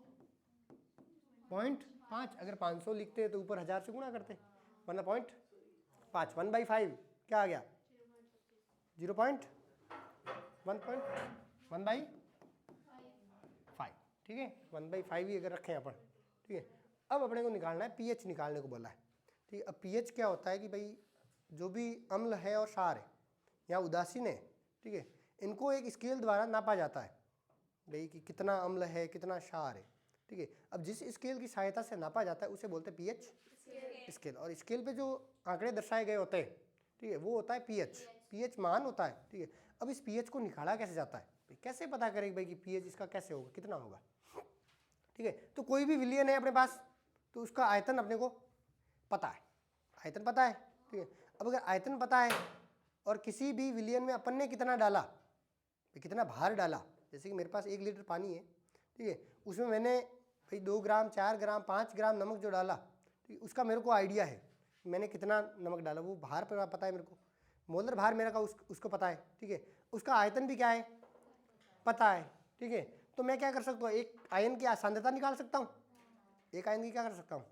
0.5, अगर 500 लिखते हैं तो ऊपर 1000 से गुणा करते, वरना 0.5, 1/5 क्या आ गया, 0.1/5, ठीक है, 1/5 ही अगर रखें अपन, ठीक है। अब अपने को निकालना है pH, निकालने को बोला है, ठीक है। अब pH क्या होता है कि भाई जो भी अम्ल है और क्षार है या उदासीन है, ठीक है, इनको एक स्केल द्वारा नापा जाता है भाई कि कितना अम्ल है कितना क्षार है, ठीक है। अब जिस स्केल की सहायता से नापा जाता है उसे बोलते हैं pH स्केल, और स्केल पे जो आंकड़े दर्शाए गए होते हैं, ठीक है, वो होता है pH मान होता है, ठीक है। अब इस pH को निकाला कैसे जाता है, कैसे पता करें भाई कि pH इसका कैसे होगा, कितना होगा, ठीक है। तो कोई भी विलयन है अपने पास, तो उसका आयतन अपने को पता है, आयतन पता है, ठीक है। अब अगर आयतन पता है और किसी भी विलयन में अपन ने कितना डाला, कितना भार डाला, जैसे कि मेरे पास 1 लीटर पानी है, ठीक है, उसमें मैंने भाई 2 ग्राम 4 ग्राम 5 ग्राम नमक जो डाला, ठीक है, उसका मेरे को आइडिया है मैंने कितना नमक डाला, वो भार पर पता है मेरे को, मोलर भार मेरा का उसको पता है, ठीक है। उसका आयतन भी क्या है, पता है, ठीक है। तो मैं क्या कर सकता हूँ, एक आयन की सांद्रता निकाल सकता हूँ, एक आयन की क्या कर सकता हूँ,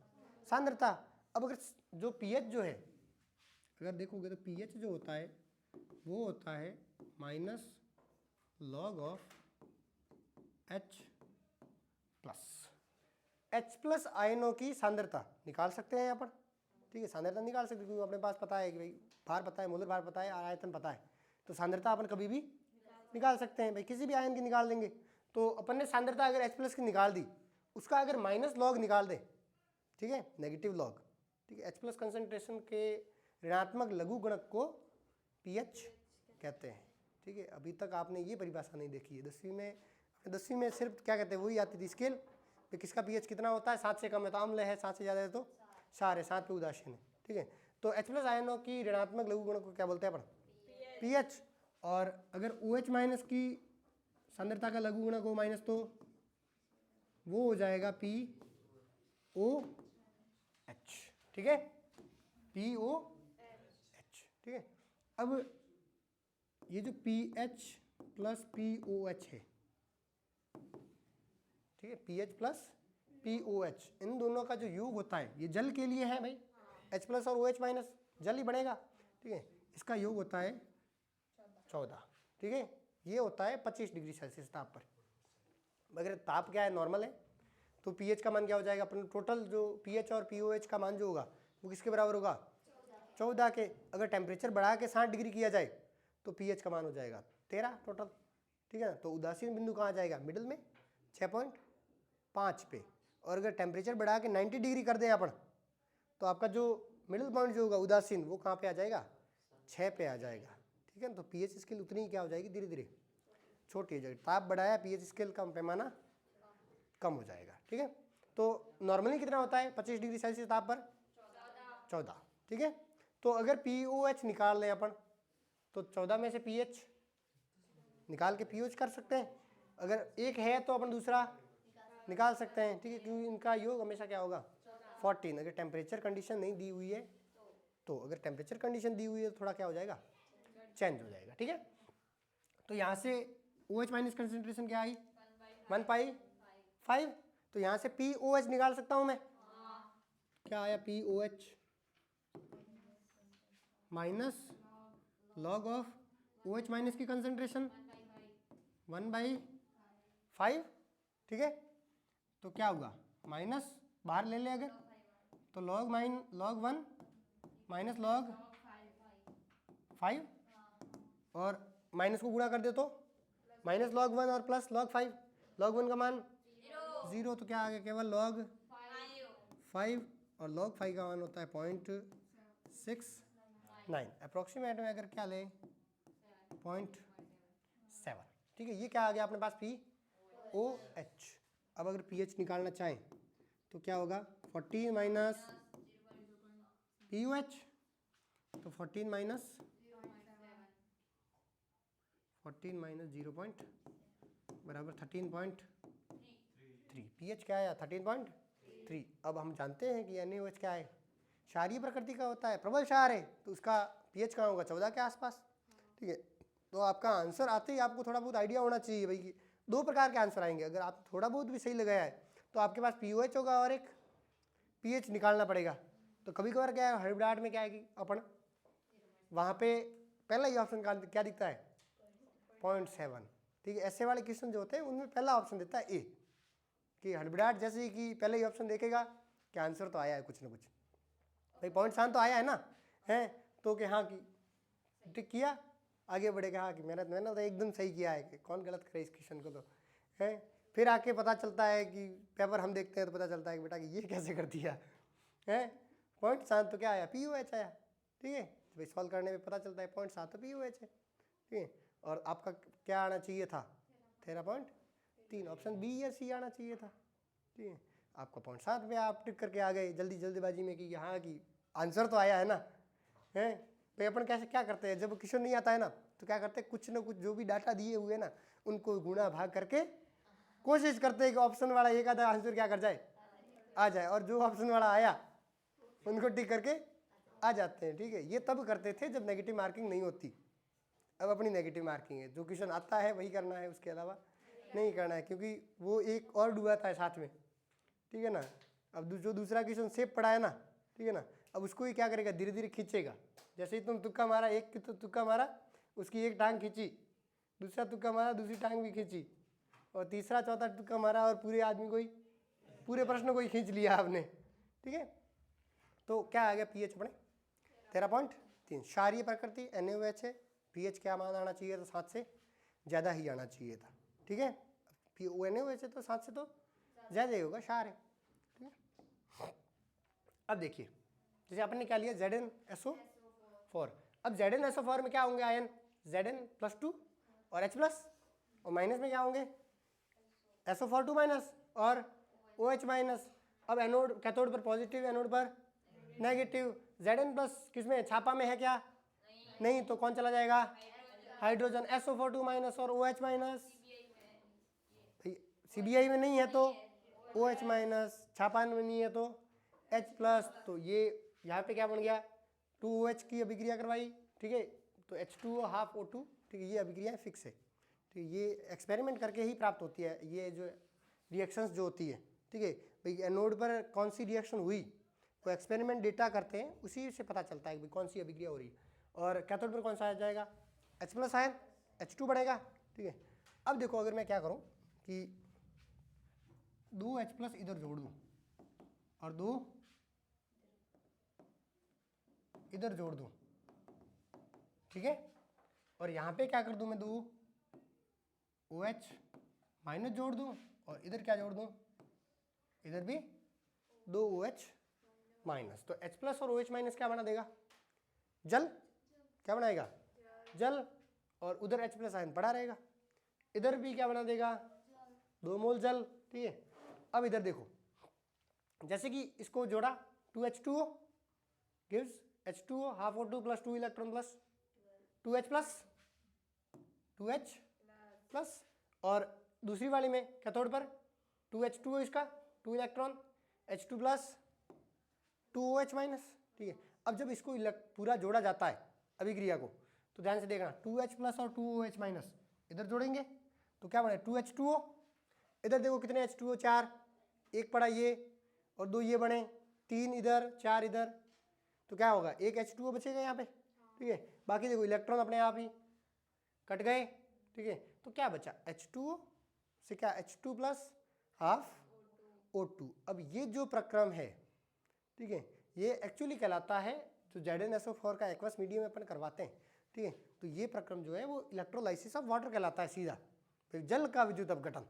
सांद्रता। अब अगर जो pH जो है, अगर देखोगे तो pH जो होता है वो होता है -log ऑफ H प्लस आयनों की सांद्रता निकाल सकते हैं यहाँ पर, ठीक है, सांद्रता निकाल सकते हैं क्योंकि अपने पास पता है कि भाई भार पता है, मोलर भार पता है और आयतन पता है, तो सांद्रता अपन कभी भी निकाल सकते हैं भाई, किसी भी आयन की निकाल देंगे। तो अपन ने सांद्रता अगर H प्लस की निकाल दी, उसका अगर -log निकाल दें, ठीक है, नेगेटिव लॉग, ठीक है, H प्लस कंसंट्रेशन के ऋणात्मक लघु गुणक को pH कहते हैं, ठीक है। अभी तक आपने ये परिभाषा नहीं देखी है, 10वीं में सिर्फ क्या कहते हैं वही आती थी स्केल, तो किसका pH कितना होता है, 7 से कम है तो अम्ल है, 7 से ज़्यादा है तो क्षार है, 7 पे उदासीन है, ठीक है। तो H प्लस आयनों की ऋणात्मक लघु गुणक को क्या बोलते हैं अपन, pH। और अगर OH माइनस की सांद्रता का लघु गुणक हो माइनस, तो वो हो जाएगा POH, ठीक है, POH, ठीक है। अब ये जो pH प्लस POH है, ठीक है, pH प्लस POH, इन दोनों का जो योग होता है, ये जल के लिए है भाई, H प्लस और OH माइनस जल ही बनेगा, ठीक है। इसका योग होता है 14, ठीक है, ये होता है 25 डिग्री सेल्सियस ताप पर। अगर ताप क्या है, नॉर्मल है, तो pH का मान क्या हो जाएगा, अपन टोटल जो pH और POH का मान जो होगा वो किसके बराबर होगा, 14 के। अगर टेम्परेचर बढ़ा के 60 डिग्री किया जाए तो pH का मान हो जाएगा 13 टोटल, ठीक है ना। तो उदासीन बिंदु कहाँ आ जाएगा, मिडिल में 6.5 पे। और अगर टेम्परेचर बढ़ा के 90 डिग्री कर दें अपन, तो आपका जो मिडिल पॉइंट जो होगा उदासीन, वो कहाँ पे आ जाएगा, 6 पे आ जाएगा, ठीक है ना। तो pH स्केल उतनी ही क्या हो जाएगी, धीरे धीरे छोटी हो जाएगी, ताप बढ़ाया pH स्केल का पैमाना कम हो जाएगा, ठीक है। तो नॉर्मली कितना होता है 25 डिग्री सेल्सियस ताप पर 14, ठीक है। तो अगर POH निकाल लें अपन, तो 14 में से pH निकाल के POH कर सकते हैं, अगर एक है तो अपन दूसरा निकाल सकते हैं, ठीक है, क्योंकि इनका योग हमेशा क्या होगा 14। अगर टेम्परेचर कंडीशन नहीं दी हुई है, तो अगर टेम्परेचर कंडीशन दी हुई है तो थोड़ा क्या हो जाएगा, चेंज हो जाएगा, ठीक है। तो यहाँ से OH माइनस कंसेंट्रेशन क्या आई 1 पाई 5। तो यहाँ से POH निकाल सकता हूँ मैं। क्या आया POH minus log of OH minus की कंसंट्रेशन 1/5। ठीक है, तो क्या होगा माइनस बाहर ले ले अगर तो लॉग 1 माइनस लॉग 5 और माइनस को गुणा कर दे तो माइनस लॉग 1 और प्लस लॉग 5। लॉग 1 का मान 0 तो क्या आ गया केवल लॉग 5 और लॉग 5 का मान होता है 0.69। अप्रोक्सीमेट में अगर क्या लें 0.7। ठीक है, ये क्या आ गया अपने पास POH। अब अगर pH निकालना चाहें तो क्या होगा 14 माइनस POH तो 14 माइनस 0 बराबर 13.3। pH क्या आया 13.3। अब हम जानते हैं कि NaOH क्या है, क्षारीय प्रकृति का होता है, प्रबल क्षार है, तो उसका pH कहाँ होगा 14 के आसपास। ठीक है, तो आपका आंसर आते ही आपको थोड़ा बहुत आइडिया होना चाहिए भाई कि दो प्रकार के आंसर आएंगे। अगर आप थोड़ा बहुत भी सही लगाया है तो आपके पास POH होगा और एक pH निकालना पड़ेगा। तो कभी कभार क्या है हाइब्रिड में क्या है कि अपन वहाँ पे पहला ही ऑप्शन क्या दिखता है 0.7। ठीक है, ऐसे वाले क्वेश्चन जो होते हैं उनमें पहला ऑप्शन देता है A कि हाइब्रिड जैसे ही कि पहले ही ऑप्शन देखेगा कि आंसर तो आया है कुछ ना कुछ, भाई 0.7 तो आया है ना, है तो कि हाँ कि टिक किया आगे बढ़ेगा, हाँ कि मेहनत तो एकदम सही किया है, कि कौन गलत करे इस क्वेश्चन को तो है। फिर आके पता चलता है कि पेपर हम देखते हैं तो पता चलता है कि बेटा कि ये कैसे कर दिया है 0.7 तो क्या आया POH आया। ठीक है, तो भाई सॉल्व करने में पता चलता है 0.7 तो POH है। ठीक है, और आपका क्या आना चाहिए था 13.3, ऑप्शन B या C आना चाहिए था। ठीक है, आपका 0.7 पे आप टिक करके आ गए जल्दीबाजी में कि हाँ कि आंसर तो आया है ना, है। तो अपन कैसे क्या करते हैं जब क्वेश्चन नहीं आता है ना तो क्या करते हैं कुछ ना कुछ जो भी डाटा दिए हुए ना उनको गुणा भाग करके कोशिश करते हैं कि ऑप्शन वाला एक आधा आंसर क्या कर जाए आ जाए, और जो ऑप्शन वाला आया उनको टिक करके आ जाते हैं। ठीक है, ये तब करते थे जब नेगेटिव मार्किंग नहीं होती। अब अपनी नेगेटिव मार्किंग है, जो क्वेश्चन आता है वही करना है, उसके अलावा नहीं करना है, क्योंकि वो एक और डूबाता है साथ में। ठीक है ना, अब जो दूसरा क्वेश्चन सेफ पड़ा है ना, ठीक है ना, अब उसको ही क्या करेगा धीरे धीरे खींचेगा। जैसे ही तुम तुक्का मारा, एक तो तुक्का मारा उसकी एक टांग खींची, दूसरा तुक्का मारा दूसरी टांग भी खींची, और तीसरा चौथा तुक्का मारा और पूरे आदमी को ही पूरे प्रश्न को ही खींच लिया आपने। ठीक है, तो क्या आ गया PH अपने 13.3। क्षारीय प्रकृति NaOH है, PH क्या मान आना चाहिए था 7 से ज़्यादा ही आना चाहिए था। ठीक है, NaOH है तो 7 से तो ज़्यादा ही होगा, क्षार है। ठीक है, अब देखिए जैसे अपन ने क्या लिया ZnSO4। अब ZnSO4 में क्या होंगे आयन Zn+2 और H+ और माइनस में क्या होंगे SO4 2- और OH-। अब एनोड कैथोड पर पॉजिटिव, एनोड पर नेगेटिव। Zn+ किसमें छापा में है क्या नहीं, तो कौन चला जाएगा हाइड्रोजन। SO4 2- और OH-। CBI में नहीं है तो OH-, छापा में नहीं है तो H+। तो ये यहाँ पे क्या बन गया 2OH की अभिक्रिया करवाई। ठीक है, तो H2O हाफ O2। ठीक है, ये अभिक्रिया फिक्स है। ठीक है, ये एक्सपेरिमेंट करके ही प्राप्त होती है ये जो रिएक्शंस जो होती है। ठीक है भाई, एनोड पर कौन सी रिएक्शन हुई तो एक्सपेरिमेंट डेटा करते हैं, उसी से पता चलता है कि कौन सी अभिक्रिया हो रही है। और कैथोड पर कौन सा आ जाएगा H+ आयन, H2 बढ़ेगा। ठीक है, अब देखो अगर मैं क्या करूँ कि 2 H+ इधर जोड़ दूँ और 2 इधर जोड़ दूँ, ठीक है, और यहाँ पे क्या कर दूँ मैं 2 OH- जोड़ दूँ और इधर क्या जोड़ दूँ, इधर भी 2 OH-। तो H+ और OH- क्या बना देगा जल, क्या बनाएगा जल, और उधर H+ आयन पड़ा रहेगा, इधर भी क्या बना देगा 2 मोल जल। ठीक है, अब इधर देखो जैसे कि इसको जोड़ा 2H2O gives H2O half O2 + 2 electron plus 2H+, और दूसरी वाली में कैथोड पर 2H2O इसका 2 इलेक्ट्रॉन H2 + 2OH-। ठीक है, अब जब इसको पूरा जोड़ा जाता है अभिक्रिया को तो ध्यान से देखना 2H+ और 2OH- इधर जोड़ेंगे तो क्या बने 2H2O, इधर देखो कितने H2O, 4, एक पड़ा ये और 2 ये बने, 3 इधर 4 इधर, तो क्या होगा, एक H2O बचेगा यहाँ पे, ठीक है। बाकी देखो इलेक्ट्रॉन अपने आप ही कट गए, ठीक है। तो क्या बचा, H2O से क्या H2 प्लस हाफ O2। अब ये जो प्रक्रम है, ठीक है, ये एक्चुअली कहलाता है जो ZnSO4 का एक्वस मीडियम में अपन करवाते हैं, ठीक है, तो ये प्रक्रम जो है वो इलेक्ट्रोलाइसिस ऑफ वाटर कहलाता है सीधा, फिर जल का विद्युत अपघटन।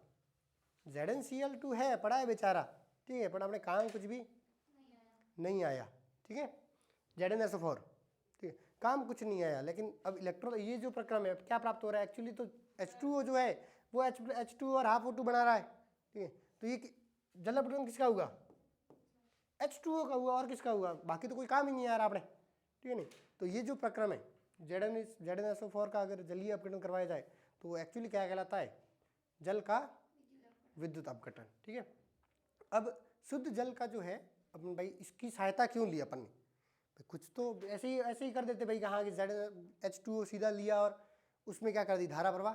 ZnCl2 है, पड़ा है बेचारा, ठीक है, पर अपने काम कुछ भी नहीं आया, ठीक है, ZnSO4, ठीक है, काम कुछ नहीं आया। लेकिन अब ये जो प्रक्रम है क्या प्राप्त हो रहा है, एक्चुअली तो H2O जो है वो H2 और हाफ O2 बना रहा है, ठीक है, तो ये जल अपघटन किसका हुआ, H2O का हुआ, और किसका हुआ, बाकी तो कोई काम ही नहीं आ रहा अपने, ठीक है। नहीं, तो ये जो प्रक्रम है ZnSO4 का अगर जलीय अपघटन करवाया जाए तो वो एक्चुअली क्या कहलाता है, जल का विद्युत अपघटन, ठीक है। अब शुद्ध जल का जो है अपन भाई इसकी सहायता क्यों ली अपन ने, कुछ तो ऐसे ही कर देते भाई, कहाँ कि H2O सीधा लिया और उसमें क्या कर दी, धारा प्रवाह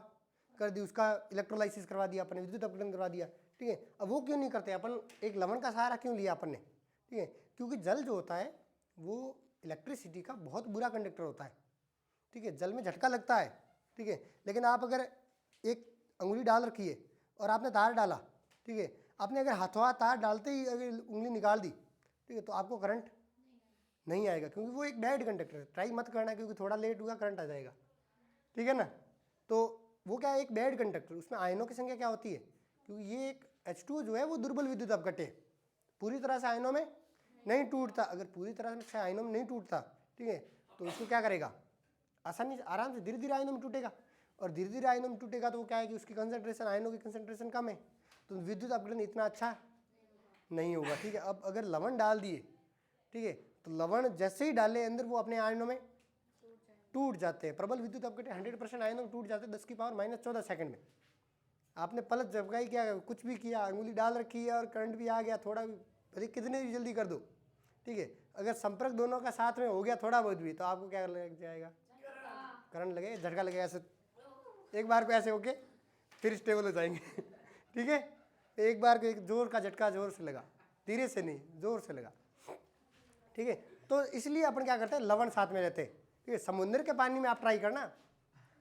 कर दी, उसका इलेक्ट्रोलाइसिस करवा दिया अपन ने, विद्युत अपघटन करवा दिया, ठीक है। अब वो क्यों नहीं करते अपन, एक लवण का सहारा क्यों लिया अपन ने, ठीक है, क्योंकि जल जो होता है वो इलेक्ट्रिसिटी का बहुत बुरा कंडक्टर होता है, ठीक है, जल में झटका लगता है, ठीक है, लेकिन आप अगर एक अंगुली डाल रखी है और आपने तार डाला, ठीक है, आपने अगर हाथों हाथ तार डालते ही अगर उंगली निकाल दी, ठीक है, तो आपको करंट नहीं आएगा, क्योंकि वो एक बैड कंडक्टर है, ट्राई मत करना, क्योंकि थोड़ा लेट हुआ करंट आ जाएगा, ठीक है ना। तो वो क्या है, एक बैड कंडक्टर, उसमें आयनों की संख्या क्या होती है, क्योंकि ये एक H2O जो है वो दुर्बल विद्युत अपघट्य है, पूरी तरह से आयनों में नहीं टूटता, अगर पूरी तरह से आयनों में नहीं टूटता, ठीक है, तो इसको क्या करेगा, आसानी से आराम से धीरे धीरे आयनों में टूटेगा, और धीरे धीरे आयनों में टूटेगा तो वो क्या है कि उसकी कंसंट्रेशन, आयनों की कंसंट्रेशन कम है, तो विद्युत अपघटन इतना अच्छा नहीं होगा, ठीक है। अब अगर लवण डाल दिए, ठीक है, तो लवण जैसे ही डाले अंदर वो अपने आयनों में टूट जाते हैं, प्रबल विद्युत अपघटन 100% आयनों में टूट जाते हैं 10⁻⁻14 सेकंड में। आपने पलट झपकाई, क्या कुछ भी किया, अंगुली डाल रखी है और करंट भी आ गया, थोड़ा भी, अरे कितने भी जल्दी कर दो, ठीक है, अगर संपर्क दोनों का साथ में हो गया थोड़ा बहुत भी, तो आपको क्या लग जाएगा, करंट लगे, झटका लगेगा, ऐसे एक बार को ऐसे होके फिर स्टेबल हो जाएंगे ठीक है, एक बार को एक जोर का झटका जोर से लगा, धीरे से नहीं, जोर से लगा, ठीक है। तो इसलिए अपन क्या करते हैं, लवण साथ में रहते हैं, ठीक है। समुद्र के पानी में आप ट्राई करना,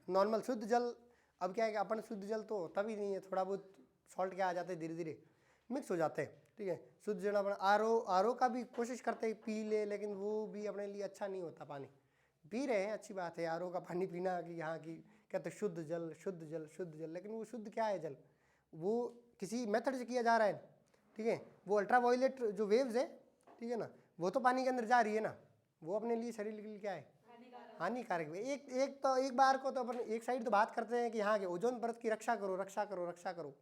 नॉर्मल शुद्ध जल, अब क्या है कि अपन शुद्ध जल तो होता भी नहीं है, थोड़ा बहुत सॉल्ट क्या आ जाते हैं, धीरे धीरे मिक्स हो जाते हैं, ठीक है। शुद्ध जल अपन आर ओ का भी कोशिश करते हैं पी ले, लेकिन वो भी अपने लिए अच्छा नहीं होता, पानी पी रहे हैं अच्छी बात है, आर ओ का पानी पीना, कि यहाँ की कहते हैं शुद्ध जल शुद्ध जल शुद्ध जल, लेकिन वो शुद्ध क्या है जल, वो किसी मेथड से किया जा रहा है, ठीक है। वो अल्ट्रावायलेट जो वेव्स है, ठीक है ना, वो तो पानी के अंदर जा रही है ना, वो अपने लिए शरीर के लिए क्या है, हानिकारक है। एक बार को तो अपन एक साइड तो बात करते हैं कि हाँ कि ओजोन परत की रक्षा करो, रक्षा करो, रक्षा करो,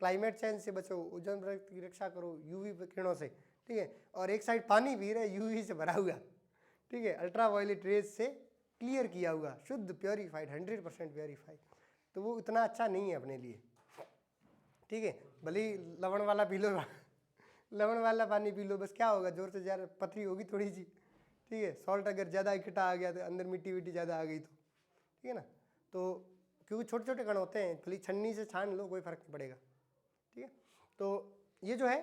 क्लाइमेट चेंज से बचो, ओजोन परत की रक्षा करो यूवी किरणों से, ठीक है, और एक साइड पानी पी रहे यूवी से भरा हुआ, ठीक है, अल्ट्रावायलेट रेज से क्लियर किया हुआ, शुद्ध प्योरीफाइड 100% प्योरीफाइड, तो वो इतना अच्छा नहीं है अपने लिए, ठीक है। भले ही लवण वाला पी लो लवण वाला पानी पी लो, बस क्या होगा, जोर से ज़्यादा पतली होगी थोड़ी सी, ठीक है। सॉल्ट अगर ज़्यादा इकट्ठा आ गया तो अंदर मिट्टी विट्टी ज़्यादा आ गई तो, ठीक है ना, तो क्योंकि छोटे छोटे कण होते हैं, भले छन्नी से छान लो कोई फर्क नहीं पड़ेगा, ठीक है। तो ये जो है,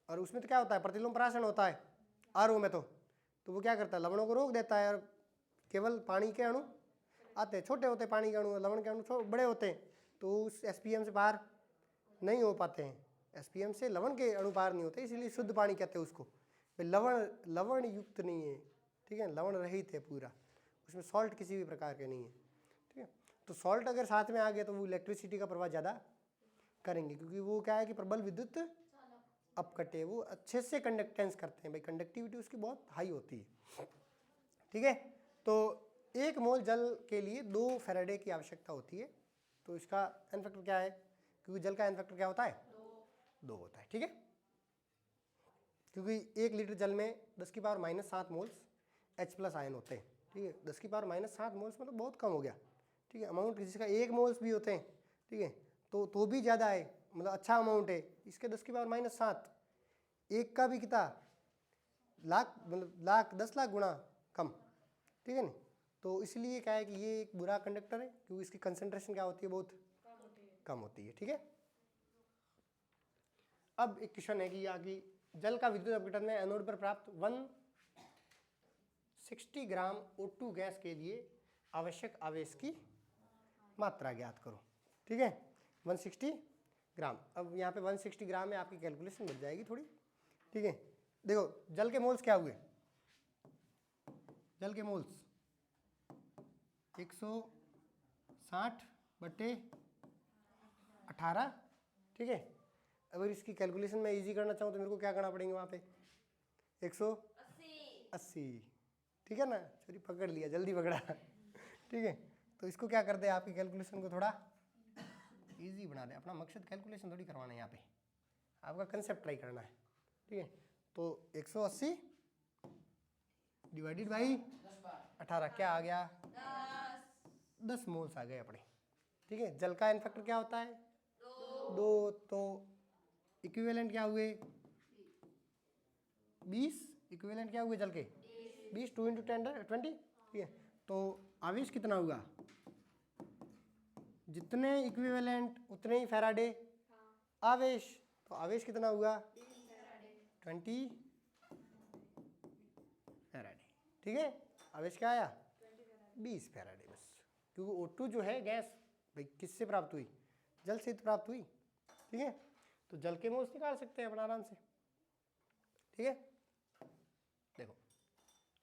और उसमें तो क्या होता है, प्रतिलोम परासरण होता है आरओ में, तो वो क्या करता है, लवणों को रोक देता है, और केवल पानी के अणु आते हैं, छोटे होते हैं पानी के अणु, लवण के अणु बड़े होते हैं, तो उस SPM से बाहर नहीं हो पाते हैं, SPM से लवण के अणु पार नहीं होते, इसीलिए शुद्ध पानी कहते हैं उसको। लवण युक्त नहीं है, ठीक है, लवण रहित है पूरा, उसमें सॉल्ट किसी भी प्रकार के नहीं है, ठीक है। तो सॉल्ट अगर साथ में आ गया तो वो इलेक्ट्रिसिटी का प्रवाह ज़्यादा करेंगे, क्योंकि वो क्या है कि प्रबल विद्युत अपघट्य, वो अच्छे से कंडक्टेंस करते हैं भाई, कंडक्टिविटी उसकी बहुत हाई होती है, ठीक है। तो 1 मोल जल के लिए 2 फैराडे की आवश्यकता होती है, तो इसका एन फैक्टर क्या है, क्योंकि जल का एन फैक्टर क्या होता है, 2 होता है, ठीक है। क्योंकि 1 लीटर जल में 10⁻⁷ मोल्स H+ आयन होते हैं, ठीक है। 10⁻⁷ मोल्स मतलब बहुत कम हो गया, ठीक है। अमाउंट जिसका 1 मोल्स भी होते हैं, ठीक है, तो भी ज़्यादा है, मतलब अच्छा अमाउंट है। इसके 10⁻⁷ एक का भी कितना लाख, मतलब 10 लाख गुना कम, ठीक है ना। तो इसलिए क्या है कि ये एक बुरा कंडक्टर है, क्योंकि इसकी कंसंट्रेशन क्या होती है, बहुत कम होती है, ठीक है। अब एक क्वेश्चन है कि आगे जल का विद्युत अपघटन में एनोड पर प्राप्त 160 ग्राम O2 गैस के लिए आवश्यक आवेश की मात्रा ज्ञात करो। ठीक है, 160 ग्राम। अब यहाँ पे 160 ग्राम में आपकी कैलकुलेशन बढ़ जाएगी थोड़ी। ठीक है, देखो जल के मोल्स क्या हुए, जल के मोल्स 160/18। ठीक है, अगर इसकी कैलकुलेशन मैं इजी करना चाहूँ तो मेरे को क्या करना पड़ेंगे वहाँ पे 180। ठीक है ना, चलिए पकड़ लिया, जल्दी पकड़ा। ठीक है, तो इसको क्या कर दे, आपकी कैलकुलेशन को थोड़ा इजी बना दे। अपना मकसद कैलकुलेशन थोड़ी करवाना है यहाँ पे, आपका कंसेप्ट ट्राई करना है। ठीक है, तो 180 डिवाइडेड बाई 18 क्या आ गया, 10 मोल्स आ गए अपने। ठीक है, जल का एन फैक्टर क्या होता है 2, तो इक्विवेलेंट क्या हुए 20, इक्विवेलेंट क्या हुए जल के 20, 2 × 10 20। ठीक है, तो आवेश कितना हुआ, जितने इक्विवेलेंट उतने ही फैराडे आवेश, तो आवेश कितना हुआ 20 फैराडे। ठीक है, आवेश क्या आया 20 फैराडे बस, क्योंकि O2 जो है गैस भाई किससे प्राप्त हुई, जल से प्राप्त हुई। ठीक है, तो जल के मोल्स निकाल सकते हैं अपन आराम से। ठीक है, देखो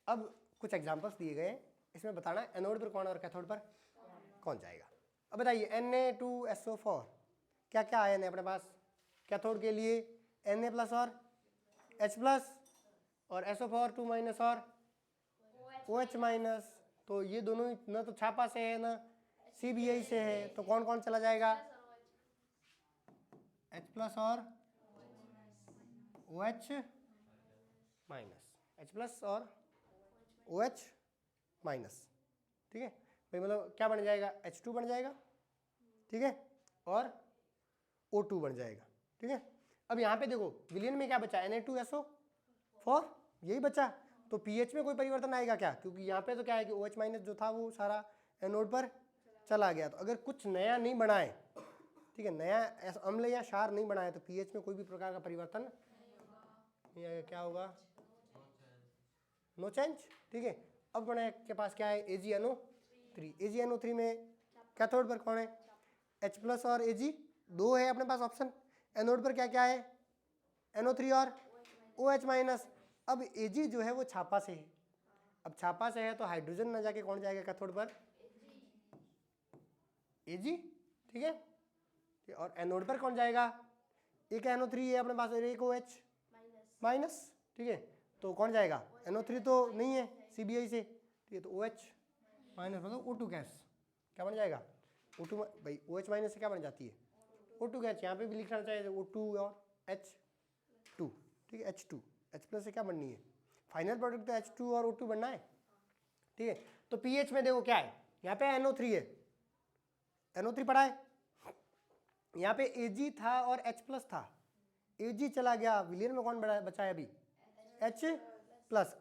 अब कुछ एग्जांपल्स दिए गए हैं, इसमें बताना है एनोड पर कौन और कैथोड पर कौन जाएगा। अब बताइए Na2SO4 क्या क्या आयन है अपने पास, कैथोड के लिए Na+ और H+, और SO4 2- और OH-। तो ये दोनों न तो छापा से है ना CBI से है, तो कौन कौन चला जाएगा H+ और OH-, H+ और OH-। ठीक है भाई, मतलब क्या बन जाएगा H2 बन जाएगा। ठीक है, और O2 बन जाएगा। ठीक है, अब यहाँ पे देखो विलयन में क्या बचा Na2SO4 यही बचा, तो pH में कोई परिवर्तन आएगा क्या, क्योंकि यहाँ पे तो क्या है कि OH- जो था वो सारा एनोड पर चला गया। तो अगर कुछ नया नहीं बनाए, ठीक है, नया अम्ल या क्षार नहीं बनाए, तो pH में कोई भी प्रकार का परिवर्तन नहीं आएगा। क्या होगा नो चेंज। ठीक है, अब अपने के पास क्या है AgNO3। AgNO3 में कैथोड पर कौन है H+ और Ag, दो है अपने पास ऑप्शन। एनोड पर क्या क्या है NO3 और OH-। अब Ag जो है वो छापा से है, अब छापा से है तो हाइड्रोजन ना जाके कौन जाएगा कैथोड पर Ag। ठीक है, और एनोड पर कौन जाएगा, एक NO3 है अपने पास और एक OH-। ठीक है, तो कौन जाएगा NO3 तो नहीं है CBI से, ठीक है, तो OH- मतलब O2 गैस क्या बन जाएगा O2 भाई, OH- से क्या बन जाती है O2 गैस। यहाँ पे भी लिखना चाहिए O2 और H2। ठीक है, H2 H+ से क्या बननी है, फाइनल प्रोडक्ट तो H2 और O2 बनना है। ठीक है, तो pH में देखो क्या है, यहाँ पे NO3 है, NO3 पड़ा है, यहाँ पे Ag था और H+ था, Ag चला गया, विलयन में कौन बचा है अभी H+।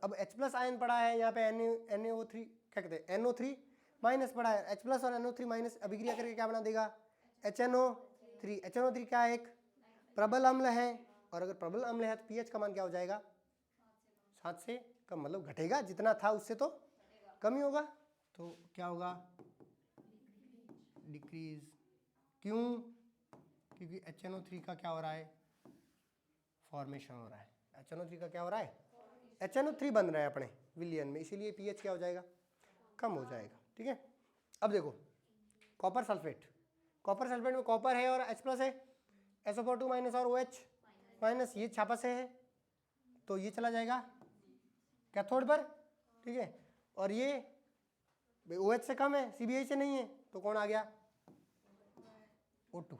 अब H+ आयन पड़ा है यहाँ पे NaO3 क्या कहते हैं NO3- पड़ा है, H+ और NO3- अभिक्रिया करके क्या बना देगा HNO3। HNO3 क्या है, एक प्रबल अम्ल है, और अगर प्रबल अम्ल है तो pH का मान क्या हो जाएगा 7 से कम, मतलब घटेगा, जितना था उससे तो कम ही होगा, तो क्या होगा डिक्रीज। क्यों, क्योंकि HNO3 का क्या हो रहा है फॉर्मेशन हो रहा है, HNO3 का क्या हो रहा है HNO3 बन रहा है अपने विलयन में, इसीलिए pH क्या हो जाएगा कम हो जाएगा। ठीक है, अब देखो कॉपर सल्फेट, कॉपर सल्फेट में कॉपर है और H+ है, SO4 2- और OH-, ये छापा से है तो ये चला जाएगा कैथोड पर। ठीक है, और ये OH से कम है CBI से नहीं है, तो कौन आ गया O2।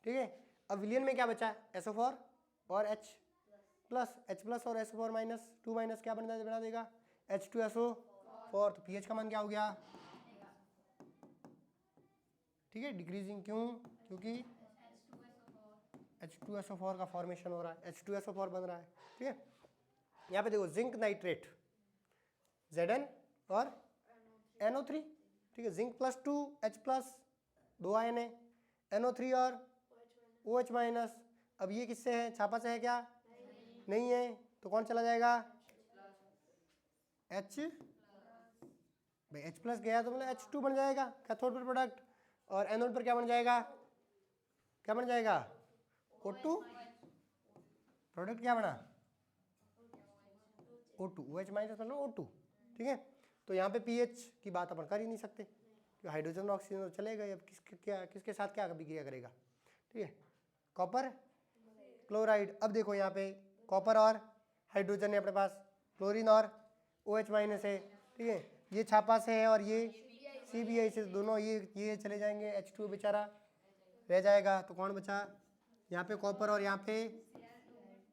ठीक है, अब विलयन में क्या बचा है SO4 और H+, H+ और SO4- 2- क्या बना देगा H2SO4, तो pH का मान क्या हो गया ठीक है डिक्रीजिंग। क्यों, क्योंकि H2SO4 का फॉर्मेशन हो रहा है, H2SO4 बन रहा है। ठीक है, यहाँ पे देखो जिंक नाइट्रेट Zn और NO3। ठीक है, जिंक +2 H+, दो आयन है, NO3 और OH-, अब ये किससे है, छापा से है क्या? नहीं है, तो कौन चला जाएगा? H, भाई H प्लस गया तो मतलब H2 बन जाएगा कैथोड पर प्रोडक्ट, और एनोड पर क्या बन जाएगा? क्या बन जाएगा? O2, प्रोडक्ट क्या बना? O2, OH माइनस मतलब O2, ठीक है। तो यहाँ पे pH की बात अपन कर ही नहीं सकते, हाइड्रोजन और ऑक्सीजन तो चलेगा, अब किसके साथ क्या अभिक्रिया करेगा, ठीक है। कॉपर क्लोराइड, अब देखो यहाँ पे कॉपर और हाइड्रोजन है अपने पास, क्लोरीन और OH माइनस है, ठीक है। ये छापा से है और ये CBI से, दोनों ये चले जाएंगे, H2 बेचारा रह जाएगा, तो कौन बचा? यहाँ पे कॉपर और यहाँ पे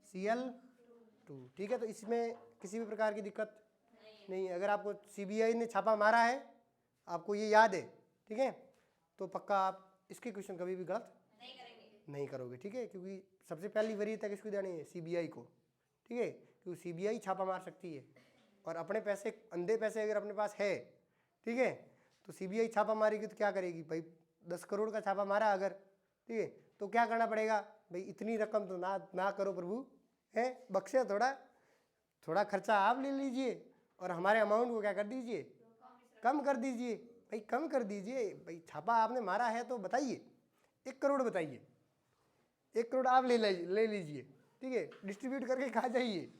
Cl2, ठीक है। तो इसमें किसी भी प्रकार की दिक्कत नहीं है। अगर आपको CBI ने छापा मारा है, आपको ये याद है, ठीक है, तो पक्का आप इसके क्वेश्चन कभी भी गलत नहीं करोगे, ठीक है। क्योंकि सबसे पहली वरीयता किसको देनी है? CBI को, ठीक है, क्योंकि CBI छापा मार सकती है, और अपने पैसे, अंधे पैसे अगर अपने पास है, ठीक है, तो CBI छापा मारेगी तो क्या करेगी भाई? 10 करोड़ का छापा मारा अगर, ठीक है, तो क्या करना पड़ेगा भाई? इतनी रकम तो ना करो प्रभु, है बख्शे, थोड़ा खर्चा आप ले लीजिए और हमारे अमाउंट को क्या कर दीजिए? कम कर दीजिए भाई, कम कर दीजिए भाई। छापा आपने मारा है तो बताइए, 1 करोड़ बताइए, 1 करोड़ आप ले लीजिए, ठीक है, डिस्ट्रीब्यूट करके खा जाइए,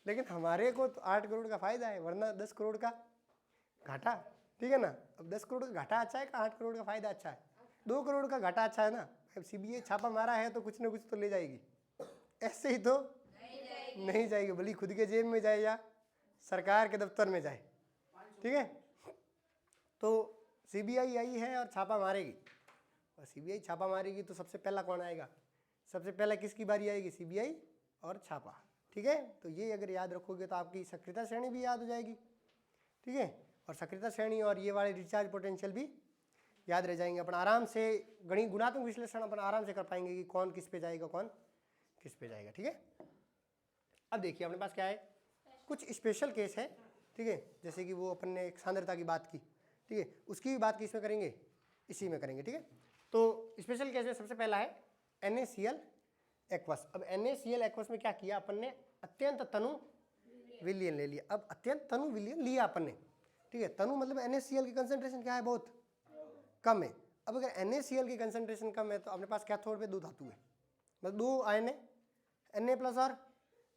लेकिन हमारे को तो 8 करोड़ का फायदा है, वरना 10 करोड़ का घाटा, ठीक है ना। अब 10 करोड़ का घाटा अच्छा है कि 8 करोड़ का फायदा अच्छा है? 2 करोड़ का घाटा अच्छा है ना। अब CBI छापा मारा है तो कुछ ना कुछ तो ले जाएगी, ऐसे ही तो नहीं जाएगी, भली खुद के जेब में जाए या सरकार के दफ्तर में जाए, ठीक है। तो CBI आई है और छापा मारेगी, और CBI छापा मारेगी तो सबसे पहला कौन आएगा? सबसे पहला किसकी बारी आएगी? CBI और छापा, ठीक है। तो ये अगर याद रखोगे तो आपकी सक्रियता श्रेणी भी याद हो जाएगी, ठीक है, और सक्रियता श्रेणी और ये वाले डिस्चार्ज पोटेंशियल भी याद रह जाएंगे। अपन आराम से गुणात्मक विश्लेषण अपन आराम से कर पाएंगे कि कौन किस पे जाएगा, कौन किस पे जाएगा, ठीक है। अब देखिए अपने पास क्या है, कुछ स्पेशल केस है, ठीक है, जैसे कि वो अपन ने एक सांद्रता की बात की, ठीक है, उसकी भी बात किसमें करेंगे? इसी में करेंगे, ठीक है। तो स्पेशल केस में सबसे पहला है NaCl एक्वस। अब NaCl एक्वस में क्या किया अपन ने? अत्यंत तनु विलयन ले लिया। अब अत्यंत तनु विलयन लिया अपन ने, ठीक है, तनु मतलब NaCl की कंसंट्रेशन क्या है? बहुत कम है। अब अगर NaCl की कंसंट्रेशन कम है तो अपने पास कैथोड पे 2 धातु है, मतलब 2 आयन है, Na प्लस और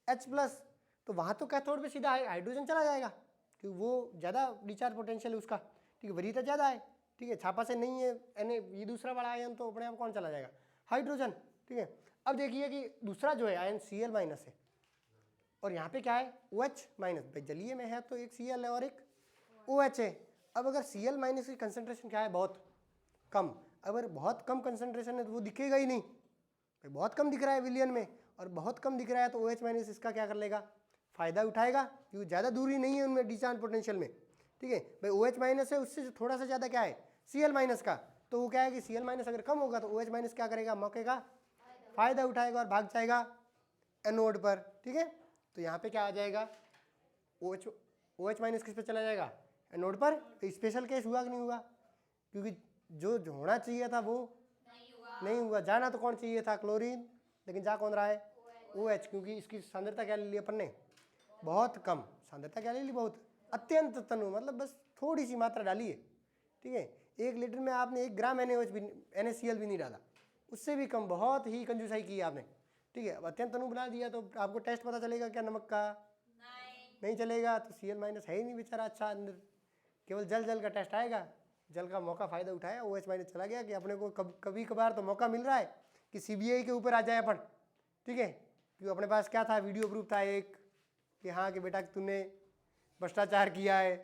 H प्लस, तो वहाँ तो कैथोड पे सीधा हाइड्रोजन चला जाएगा क्योंकि वो ज़्यादा डिस्चार्ज पोटेंशियल है उसका, ठीक है, वरीयता ज़्यादा है, ठीक है। छापा से नहीं है Na, ये दूसरा वाला आयन, तो अपने आप कौन चला जाएगा? हाइड्रोजन, ठीक है। अब देखिए कि दूसरा जो है आयन Cl माइनस है, और यहाँ पे क्या है? OH माइनस, भाई जलीय में है तो एक Cl है और एक OH है। अब अगर Cl माइनस की कंसंट्रेशन क्या है? बहुत कम। अगर बहुत कम कंसंट्रेशन है तो वो दिखेगा ही नहीं, भाई बहुत कम दिख रहा है विलियन में, और बहुत कम दिख रहा है तो OH माइनस इसका क्या कर लेगा? फायदा उठाएगा, क्योंकि ज़्यादा दूरी नहीं है उनमें डिस्चार्ज पोटेंशियल में, ठीक है। भाई OH माइनस है, उससे थोड़ा सा ज़्यादा क्या है? Cl माइनस का, तो वो क्या है कि Cl माइनस अगर कम होगा तो OH माइनस क्या करेगा? मौके का फायदा उठाएगा और भाग जाएगा एनोड पर, ठीक है। तो यहाँ पे क्या आ जाएगा? OH माइनस किस पे चला जाएगा? एनोड पर। तो स्पेशल केस हुआ कि नहीं हुआ? क्योंकि जो होना चाहिए था वो नहीं हुआ। जाना तो कौन चाहिए था? क्लोरीन, लेकिन जा कौन रहा है? OH, क्योंकि इसकी सांद्रता क्या ले ली अपन ने? बहुत कम। सांद्रता क्या ले ली? बहुत। अत्यंत तनु मतलब बस थोड़ी सी मात्रा डाली है, ठीक है। 1 लीटर में आपने 1 ग्राम NaCl भी नहीं डाला, उससे भी कम, बहुत ही कंजूसाई की आपने, ठीक है। अब अत्यंत तनु बना दिया तो आपको टेस्ट पता चलेगा क्या नमक का? नहीं चलेगा। तो Cl माइनस है ही नहीं बेचारा अच्छा, अंदर केवल जल का टेस्ट आएगा। जल का मौका फ़ायदा उठाया, OH माइनस चला गया कि अपने को कभी कभार तो मौका मिल रहा है कि CBI के ऊपर आ जाए अपन, ठीक है। क्योंकि अपने पास क्या था? वीडियो प्रूफ था एक कि हाँ कि बेटा तूने भ्रष्टाचार किया है,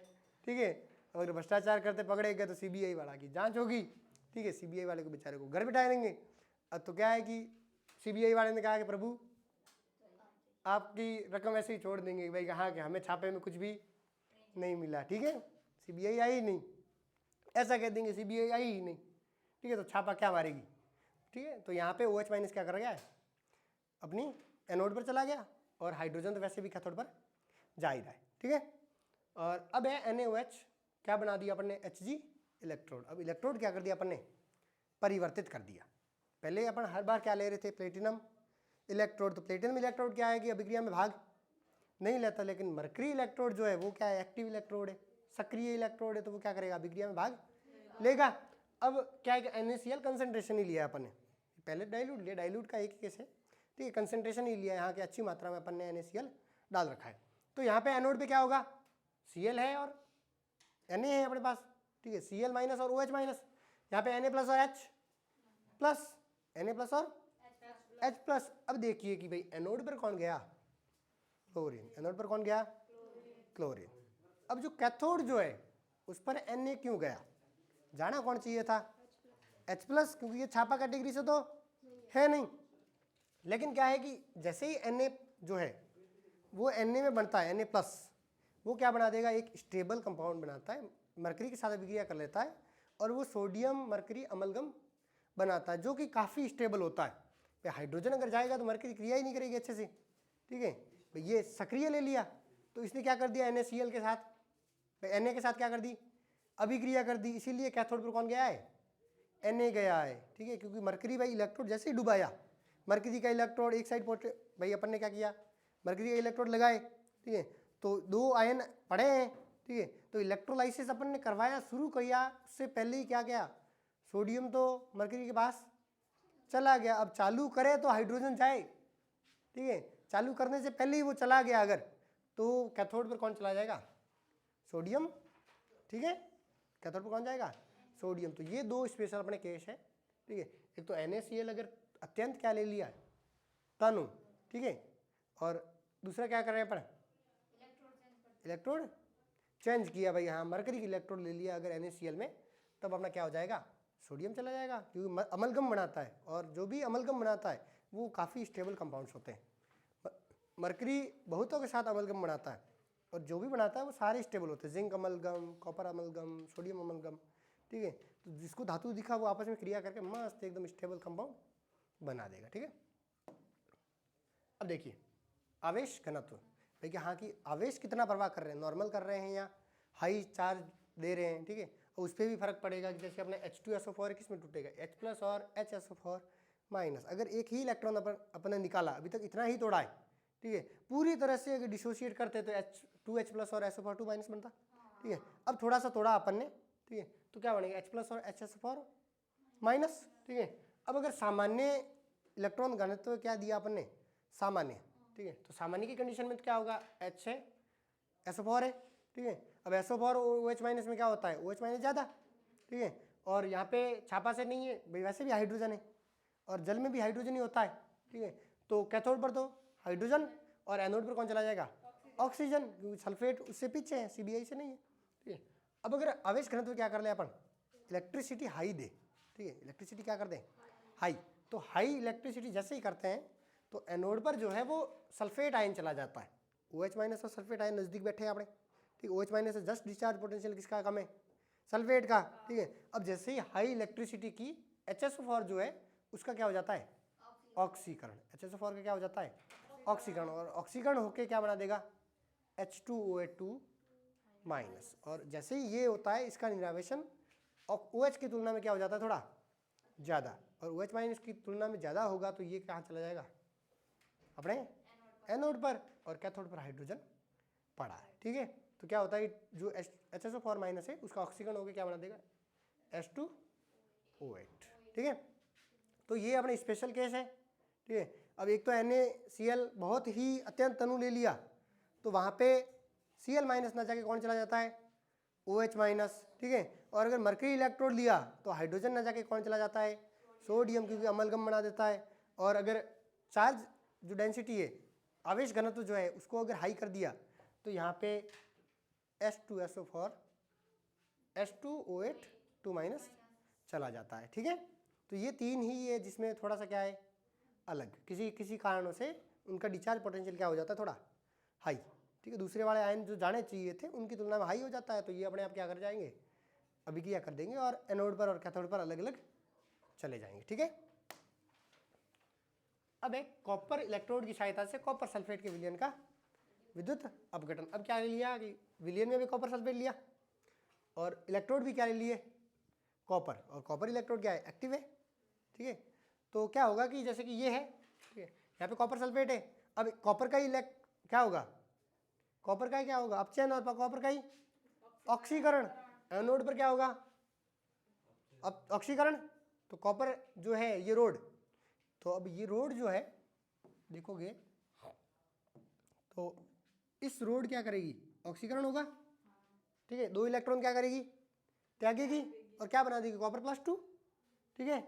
ठीक है। अगर भ्रष्टाचार करते पकड़े गए तो CBI वाला की जांच होगी, ठीक है। CBI वाले को बेचारे को घर बिठा देंगे। अब तो क्या है कि CBI वाले ने कहा कि प्रभु आपकी रकम ऐसे ही छोड़ देंगे भाई, कहाँ कि हमें छापे में कुछ भी नहीं मिला, ठीक है, CBI आई ही नहीं, ऐसा कह देंगे CBI आई ही नहीं, ठीक है। तो छापा क्या मारेगी, ठीक है। तो यहाँ पे OH माइनस क्या कर गया है? अपनी एनोड पर चला गया, और हाइड्रोजन तो वैसे भी कैथोड पर जा ही रहा है, ठीक है। और अब है NaOH, क्या बना दिया अपन ने? Hg electrode. अब इलेक्ट्रोड क्या कर दिया अपन ने? परिवर्तित कर दिया। पहले अपन हर बार क्या ले रहे थे? प्लेटिनम इलेक्ट्रोड, तो प्लेटिनम इलेक्ट्रोड क्या है कि अभिक्रिया में भाग नहीं लेता, लेकिन मरकरी इलेक्ट्रोड जो है वो क्या है, एक्टिव इलेक्ट्रोड है, सक्रिय इलेक्ट्रोड है, तो वो क्या करेगा, अभिक्रिया में भाग लेगा। अब क्या है कि NaCl कंसंट्रेशन ही लिया अपन ने, पहले डाइल्यूट लिया, डाइल्यूट का एक केस है, ठीक है, कंसंट्रेशन ही लिया, यहाँ की अच्छी मात्रा में अपन ने NaCl डाल रखा है। तो यहाँ पे एनोड पे क्या होगा, Cl है और Na है अपने पास, ठीक है, Cl माइनस और OH माइनस, यहाँ पे Na प्लस और H प्लस, Na प्लस और H प्लस। अब देखिए कि भाई एनोड पर कौन गया, क्लोरीन, एनोड पर कौन गया, क्लोरीन। अब जो कैथोड जो है उस पर Na क्यों गया, जाना कौन चाहिए था, H प्लस, क्योंकि ये छापा कैटेगरी से तो है नहीं। लेकिन क्या है कि जैसे ही Na जो है वो Na में बनता है, Na प्लस, वो क्या बना देगा, एक स्टेबल कंपाउंड बनाता है, मरकरी के साथ अभिक्रिया कर लेता है और वो सोडियम मरकरी अमलगम बनाता है, जो कि काफ़ी स्टेबल होता है। हाइड्रोजन अगर जाएगा तो मरकरी क्रिया ही नहीं करेगी अच्छे से, ठीक है, ये सक्रिय ले लिया, तो इसने क्या कर दिया, NaCl के साथ, Na के साथ क्या कर दी, अभिक्रिया कर दी, इसीलिए कैथोड पर कौन गया है, Na गया है, ठीक है, क्योंकि मरकरी भाई इलेक्ट्रोड जैसे ही डुबाया, मरकरी का इलेक्ट्रोड एक साइड पहुंचे, भाई अपन ने क्या किया, मरकरी का इलेक्ट्रोड लगाए, ठीक है, तो 2 आयन पड़े हैं, ठीक है, तो इलेक्ट्रोलाइसिस अपन ने करवाया, शुरू किया, उससे पहले ही क्या गया, सोडियम तो मरकरी के पास चला गया। अब चालू करे तो हाइड्रोजन जाए, ठीक है, चालू करने से पहले ही वो चला गया अगर, तो कैथोड पर कौन चला जाएगा, सोडियम, ठीक है, कैथोड पर कौन जाएगा, सोडियम। तो ये 2 स्पेशल अपने केस है, ठीक है, एक तो NaCl अगर अत्यंत क्या ले लिया, तनु, ठीक है, और दूसरा क्या कर रहे हैं अपन, इलेक्ट्रोड चेंज किया भाई, हाँ मरकरी की इलेक्ट्रोड ले लिया अगर NaCl में, तब अपना क्या हो जाएगा, सोडियम चला जाएगा, क्योंकि अमलगम बनाता है, और जो भी अमलगम बनाता है वो काफ़ी स्टेबल कंपाउंड्स होते हैं। मरकरी बहुतों के साथ अमलगम बनाता है, और जो भी बनाता है वो सारे स्टेबल होते हैं, zinc amalgam, copper amalgam, sodium amalgam, ठीक है, तो जिसको धातु दिखा वो आपस में क्रिया करके मस्त एकदम स्टेबल कंपाउंड बना देगा, ठीक है। अब देखिए आवेश घनत्व, देखिए हाँ कि आवेश कितना प्रवाह कर रहे हैं, नॉर्मल कर रहे हैं या हाई चार्ज दे रहे हैं, ठीक है, और उस पर भी फर्क पड़ेगा कि जैसे अपने H2SO4 किस में टूटेगा, H प्लस और HSO4 माइनस। अगर एक ही इलेक्ट्रॉन अपन ने निकाला, अभी तक इतना ही तोड़ा है, ठीक है, पूरी तरह से अगर डिसोशिएट करते तो H2H प्लस और SO4 माइनस बनता, ठीक है, अब थोड़ा सा तोड़ा अपन ने, ठीक है, तो क्या बनेगा, H प्लस और HSO4 माइनस, ठीक है। अब अगर सामान्य इलेक्ट्रॉन घनत्व क्या दिया अपन ने, सामान्य, ठीक है, तो सामान्य की कंडीशन में तो क्या होगा, H है, SO4 है, ठीक है, अब SO4 OH माइनस में क्या होता है, OH माइनस ज़्यादा, ठीक है, और यहाँ पे छापा से नहीं है भाई, वैसे भी हाइड्रोजन है, और जल में भी हाइड्रोजन ही होता है, ठीक है, तो कैथोड पर तो हाइड्रोजन, और एनोड पर कौन चला जाएगा, ऑक्सीजन, क्योंकि सल्फेट उससे पीछे है, CBI से नहीं है, ठीक है। अब अगर आवेश घनत्व क्या कर ले अपन, इलेक्ट्रिसिटी हाई दे, ठीक है, इलेक्ट्रिसिटी क्या कर दें, हाई, तो हाई इलेक्ट्रिसिटी जैसे ही करते हैं तो एनोड पर जो है वो सल्फेट आयन चला जाता है, OH माइनस और सल्फेट आयन नज़दीक बैठे हैं अपने, ठीक, OH माइनस से जस्ट डिस्चार्ज पोटेंशियल किसका कम है, सल्फेट का, ठीक है। अब जैसे ही हाई इलेक्ट्रिसिटी की HSO4 जो है उसका क्या हो जाता है, ऑक्सीकरण, HSO4 का क्या हो जाता है, ऑक्सीकरण, और ऑक्सीकरण होके क्या बना देगा, H2OH2 माइनस, और जैसे ही ये होता है इसका निरावेशन OH की तुलना में क्या हो जाता है, थोड़ा ज़्यादा, और OH माइनस की तुलना में ज़्यादा होगा तो ये कहाँ चला जाएगा, अपने एनोड पर, और कैथोड पर हाइड्रोजन पड़ा है, ठीक है। तो क्या होता है, जो HSO4 माइनस है उसका ऑक्सीकरण होकर क्या बना देगा, H2OH, ठीक है। तो ये अपने स्पेशल केस है, ठीक है। अब एक तो NaCl बहुत ही अत्यंत तनु ले लिया, तो वहाँ पे Cl माइनस ना जाके कौन चला जाता है, OH माइनस, ठीक है, और अगर मरकरी इलेक्ट्रोड लिया तो हाइड्रोजन ना जाके कौन चला जाता है, सोडियम, क्योंकि अमलगम बना देता है, और अगर चार्ज जो डेंसिटी है, आवेश घनत्व जो है उसको अगर हाई कर दिया तो यहाँ पे H2SO4 H2OH2 माइनस चला जाता है, ठीक है। तो ये 3 ही है जिसमें थोड़ा सा क्या है अलग, किसी कारणों से उनका डिस्चार्ज पोटेंशियल क्या हो जाता है, थोड़ा हाई, ठीक है, दूसरे वाले आयन जो जाने चाहिए थे उनकी तुलना में हाई हो जाता है, तो ये अपने आप क्या कर जाएंगे, अभिक्रिया कर देंगे और एनोड पर और कैथोड पर अलग अलग चले जाएंगे, ठीक है। अब एक कॉपर इलेक्ट्रोड की सहायता से कॉपर सल्फेट के विलयन का विद्युत अपघटन। अब क्या ले लिया कि विलयन में भी कॉपर सल्फेट लिया और इलेक्ट्रोड भी क्या ले लिए, कॉपर, और कॉपर इलेक्ट्रोड क्या है, एक्टिव है, ठीक है। तो क्या होगा कि जैसे कि ये है, ठीक है, यहाँ पे कॉपर सल्फेट है। अब कॉपर का ही क्या होगा, कॉपर का ही क्या होगा, अपचयन, और कॉपर का ही ऑक्सीकरण। एनोड पर क्या होगा, ऑक्सीकरण। तो कॉपर जो है ये रोड, तो अब ये रोड जो है देखोगे तो इस रोड क्या करेगी, ऑक्सीकरण होगा, ठीक है। 2 इलेक्ट्रॉन क्या करेगी, त्यागेगी, और क्या बना देगी, कॉपर +2, ठीक है,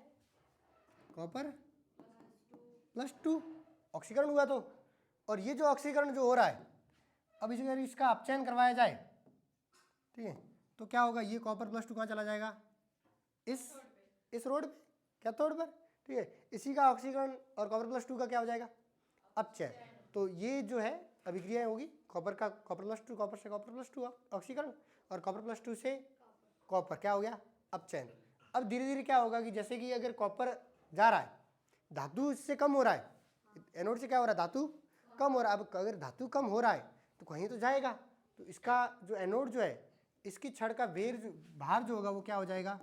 कॉपर +2 ऑक्सीकरण हुआ। तो और ये जो ऑक्सीकरण जो हो रहा है, अब अगर इसका अपचयन करवाया जाए, ठीक है, तो क्या होगा, ये कॉपर +2 कहाँ चला जाएगा, इस रोड पे, कैथोड पर, ठीक है। इसी का ऑक्सीकरण और कॉपर +2 का क्या हो जाएगा, अपचयन। तो ये जो है अभिक्रिया होगी, कॉपर का कॉपर +2, कॉपर से कॉपर +2 ऑक्सीकरण, और कॉपर +2 से कॉपर क्या हो गया, अपचयन। अब धीरे धीरे क्या होगा कि जैसे कि अगर कॉपर जा रहा है, धातु इससे कम हो रहा है, एनोड से क्या हो रहा है, धातु कम हो रहा है। अब अगर धातु कम हो रहा है तो कहीं तो जाएगा, तो इसका जो एनोड जो है, इसकी छड़ का भार जो होगा वो क्या हो जाएगा,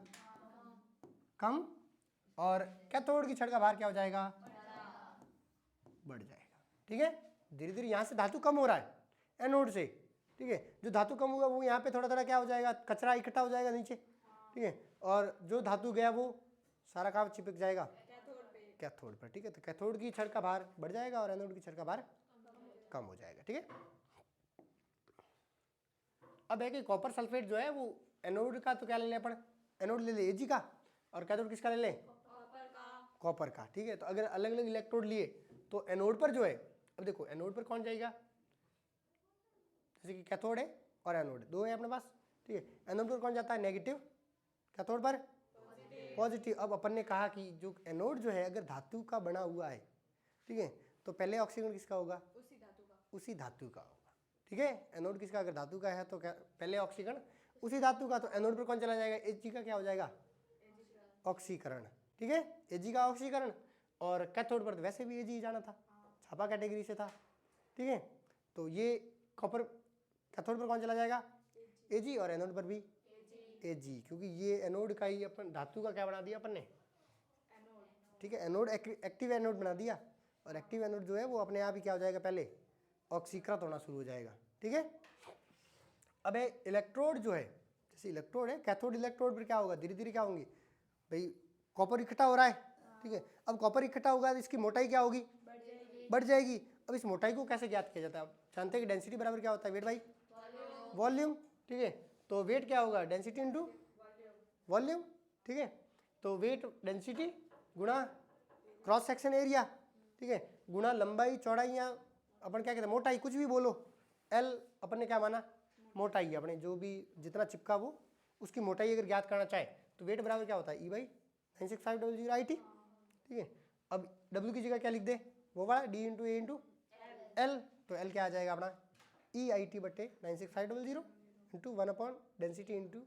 कम, और कैथोड की छड़ का भार क्या हो जाएगा, बढ़ जाएगा, ठीक है। धीरे धीरे यहाँ से धातु कम हो रहा है एनोड से, ठीक है। जो धातु कम होगा वो यहाँ पे थोड़ा थोड़ा क्या हो जाएगा, कचरा इकट्ठा हो जाएगा नीचे, ठीक है। और जो धातु गया वो सारा कहाँ चिपक जाएगा, कैथोड पर, ठीक है। तो कैथोड की छड़ का भार बढ़ जाएगा और एनोड की छड़ का भार कम हो जाएगा, ठीक है। अब है कि कॉपर सल्फेट जो है वो एनोड का तो क्या ले लें अपन, एनोड ले ले Ag का, और कैथोड किसका ले लें, कॉपर का, ठीक है। तो अगर अलग अलग इलेक्ट्रोड लिए तो एनोड पर जो है, अब देखो एनोड पर कौन जाएगा, जैसे कि कैथोड है और एनोड है, 2 है अपने पास, ठीक है। एनोड पर कौन जाता है, नेगेटिव, कैथोड पर पॉजिटिव। अब अपन ने कहा कि जो एनोड जो है अगर धातु का बना हुआ है, ठीक है, तो पहले ऑक्सीकरण किसका होगा, उसी धातु का होगा, ठीक है। एनोड किसका, अगर धातु का है तो पहले ऑक्सीकरण उसी धातु का, तो एनोड पर कौन चला जाएगा, Ag का क्या हो जाएगा, ऑक्सीकरण, ठीक है, Ag का ऑक्सीकरण। और कैथोड पर तो वैसे भी Ag जाना था, छापा कैटेगरी से था, ठीक है। तो ये कॉपर कैथोड पर कौन चला जाएगा, Ag, और एनोड पर भी Ag, क्योंकि ये एनोड का ही अपन धातु का क्या बना दिया अपन ने, ठीक है। एनोड एक्टिव एनोड बना दिया, और एक्टिव एनोड जो है वो अपने आप ही क्या हो जाएगा, पहले ऑक्सीकृत होना शुरू हो जाएगा, ठीक है। अब इलेक्ट्रोड जो है, जैसे इलेक्ट्रोड है, कैथोड इलेक्ट्रोड पर क्या होगा, धीरे धीरे क्या होंगी भाई, कॉपर इकट्ठा हो रहा है, ठीक है। अब कॉपर इकट्ठा होगा तो इसकी मोटाई क्या होगी, बढ़ जाएगी। अब इस मोटाई को कैसे ज्ञात किया जाता है, आप जानते हैं कि डेंसिटी बराबर क्या होता है, वेट बाई वॉल्यूम, ठीक है। तो वेट क्या होगा, डेंसिटी इनटू वॉल्यूम, ठीक है। तो वेट डेंसिटी गुणा क्रॉस सेक्शन एरिया, ठीक है, गुणा लंबाई चौड़ाई, या अपन क्या कहते हैं मोटाई, कुछ भी बोलो, एल अपन ने क्या माना, मोटाई है अपने, जो भी जितना चिपका वो उसकी मोटाई अगर ज्ञात करना चाहे तो वेट बराबर क्या होता है, E/96500 IT, ठीक है। अब W की जगह क्या लिख दे, वो वाला D × A × L, तो L क्या आ जाएगा अपना, EIT/96500 × 1/डेंसिटी ×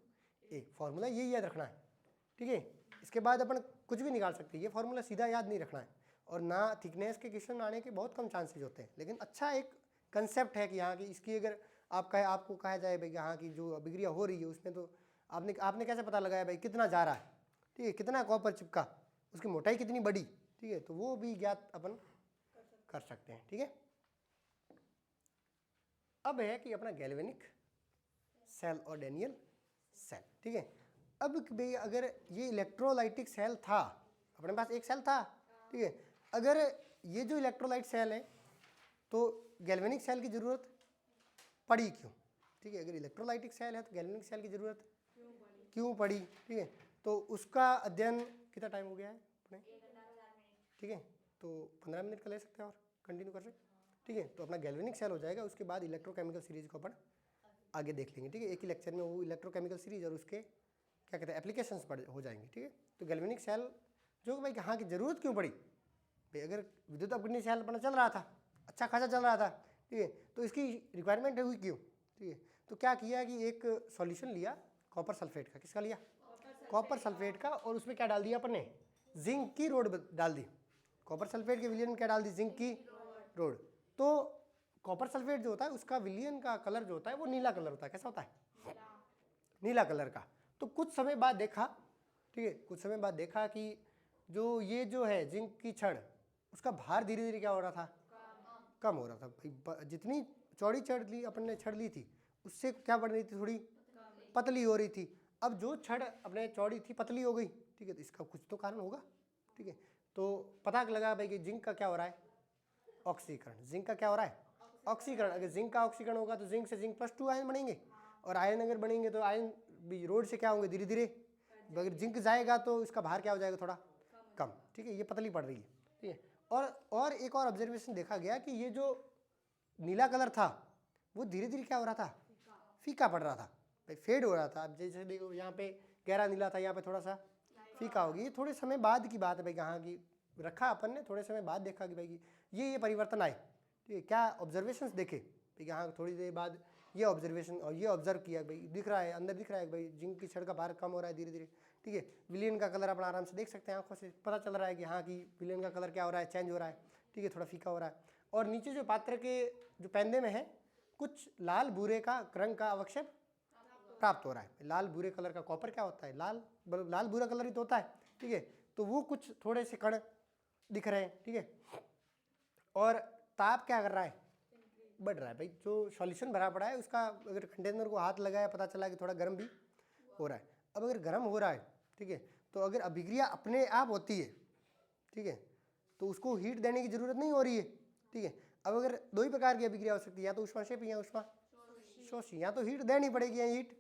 A। फॉर्मूला ये याद रखना है, ठीक है। इसके बाद अपन कुछ भी निकाल सकते हैं, ये फॉर्मूला सीधा याद नहीं रखना है, और ना थिकनेस के क्वेश्चन आने के बहुत कम चांसेज होते हैं, लेकिन अच्छा एक कंसेप्ट है कि यहाँ की इसकी अगर आपको कहा जाए भाई यहाँ की जो अभिक्रिया हो रही है उसमें, तो आपने कैसे पता लगाया भाई कितना जा रहा है, ठीक है, कितना कॉपर चिपका, उसकी मोटाई कितनी बड़ी, ठीक है, तो वो भी ज्ञात अपन कर सकते हैं, ठीक है। अब है कि अपना गैल्वेनिक सेल और डैनियल सेल, ठीक है। अब भाई अगर ये इलेक्ट्रोलाइटिक सेल था, अपने पास एक सेल था, ठीक है, अगर ये जो इलेक्ट्रोलाइट सेल है तो गैल्वेनिक सेल की जरूरत पड़ी क्यों, ठीक है। अगर इलेक्ट्रोलाइटिक सेल है तो गैल्वेनिक सेल की जरूरत क्यों पड़ी, ठीक है। तो उसका अध्ययन कितना टाइम हो गया है अपने, ठीक है, तो 15 मिनट का ले सकते हैं और कंटिन्यू कर सकते, ठीक है। तो अपना गैल्वेनिक सेल हो जाएगा, उसके बाद इलेक्ट्रोकेमिकल सीरीज को अपन आगे देख लेंगे, ठीक है। एक ही लेक्चर में वो इलेक्ट्रोकेमिकल सीरीज और उसके क्या कहते हैं एप्लीकेशंस हो जाएंगे, ठीक है। तो गैल्वेनिक सेल जो भाई कहाँ की ज़रूरत क्यों पड़ी भाई, अगर विद्युत अपघटनीय सेल अपना चल रहा था, अच्छा खासा चल रहा था, ठीक है, तो इसकी रिक्वायरमेंट हुई क्यों, ठीक है। तो क्या किया कि एक सॉल्यूशन लिया कॉपर सल्फेट का, किसका लिया, कॉपर सल्फेट का, और उसमें क्या डाल दिया अपन ने, जिंक की रोड डाल दी, कॉपर सल्फेट के विलियन में क्या डाल दी, जिंक की रोड। तो कॉपर सल्फेट जो होता है उसका विलियन का कलर जो होता है वो नीला कलर होता है, कैसा होता है, नीला कलर का। तो कुछ समय बाद देखा, ठीक है, कुछ समय बाद देखा कि जो ये जो है जिंक की छड़, उसका भार धीरे धीरे क्या हो रहा था, कम हो रहा था भाई। जितनी चौड़ी छड़ ली अपन ने छड़ ली थी उससे क्या बढ़ रही थी, थोड़ी पतली हो रही थी। अब जो छड़ अपने चौड़ी थी पतली हो गई, ठीक है, तो इसका कुछ तो कारण होगा, ठीक है। तो पता लगा भाई कि जिंक का क्या हो रहा है, ऑक्सीकरण। जिंक का क्या हो रहा है, ऑक्सीकरण। अगर जिंक का ऑक्सीकरण होगा तो जिंक से जिंक +2 आयन बनेंगे, और आयन अगर बनेंगे तो आयन भी रोड से क्या होंगे, धीरे धीरे। अगर जिंक जाएगा तो इसका भार क्या हो जाएगा, थोड़ा कम, ठीक है, ये पतली पड़ रही है, ठीक है। और एक और ऑब्जर्वेशन देखा गया कि ये जो नीला कलर था वो धीरे धीरे क्या हो रहा था, फीका पड़ रहा था भाई, फेड हो रहा था। अब जैसे देखो यहाँ पे गहरा नीला था, यहाँ पे थोड़ा सा फीका होगी। ये थोड़े समय बाद की बात है भाई, कहाँ की रखा अपन ने, थोड़े समय बाद देखा कि भाई ये परिवर्तन आए, ठीक है। क्या ऑब्जर्वेशंस देखे भाई, हाँ थोड़ी देर बाद ये ऑब्जर्वेशन और ये ऑब्जर्व किया भाई, दिख रहा है अंदर, दिख रहा है भाई जिंक की छड़ का भार कम हो रहा है धीरे धीरे, ठीक है। विलियन का कलर अपन आराम से देख सकते हैं, आंखों से पता चल रहा है कि हाँ कि विलियन का कलर क्या हो रहा है, चेंज हो रहा है, ठीक है, थोड़ा फीका हो रहा है। और नीचे जो पात्र के जो पैंदे में है कुछ लाल भूरे का रंग का अवक्षेप प्राप्त हो रहा है। लाल भूरे कलर का कॉपर क्या होता है, लाल भूरा कलर ही तो होता है, ठीक है। तो वो कुछ थोड़े से कण दिख रहे हैं, ठीक है। और ताप क्या कर रहा है, बढ़ रहा है भाई। जो सॉल्यूशन भरा पड़ा है उसका अगर कंटेनर को हाथ लगाया पता चला कि थोड़ा गर्म भी हो रहा है। अब अगर गर्म हो रहा है, ठीक है, तो अगर अभिक्रिया अपने आप होती है, ठीक है, तो उसको हीट देने की जरूरत नहीं हो रही है, ठीक है। अब अगर दो ही प्रकार की अभिक्रिया हो सकती है, या तो ऊष्माक्षेपी या ऊष्मा शोषी, या तो हीट देनी पड़ेगी या हीट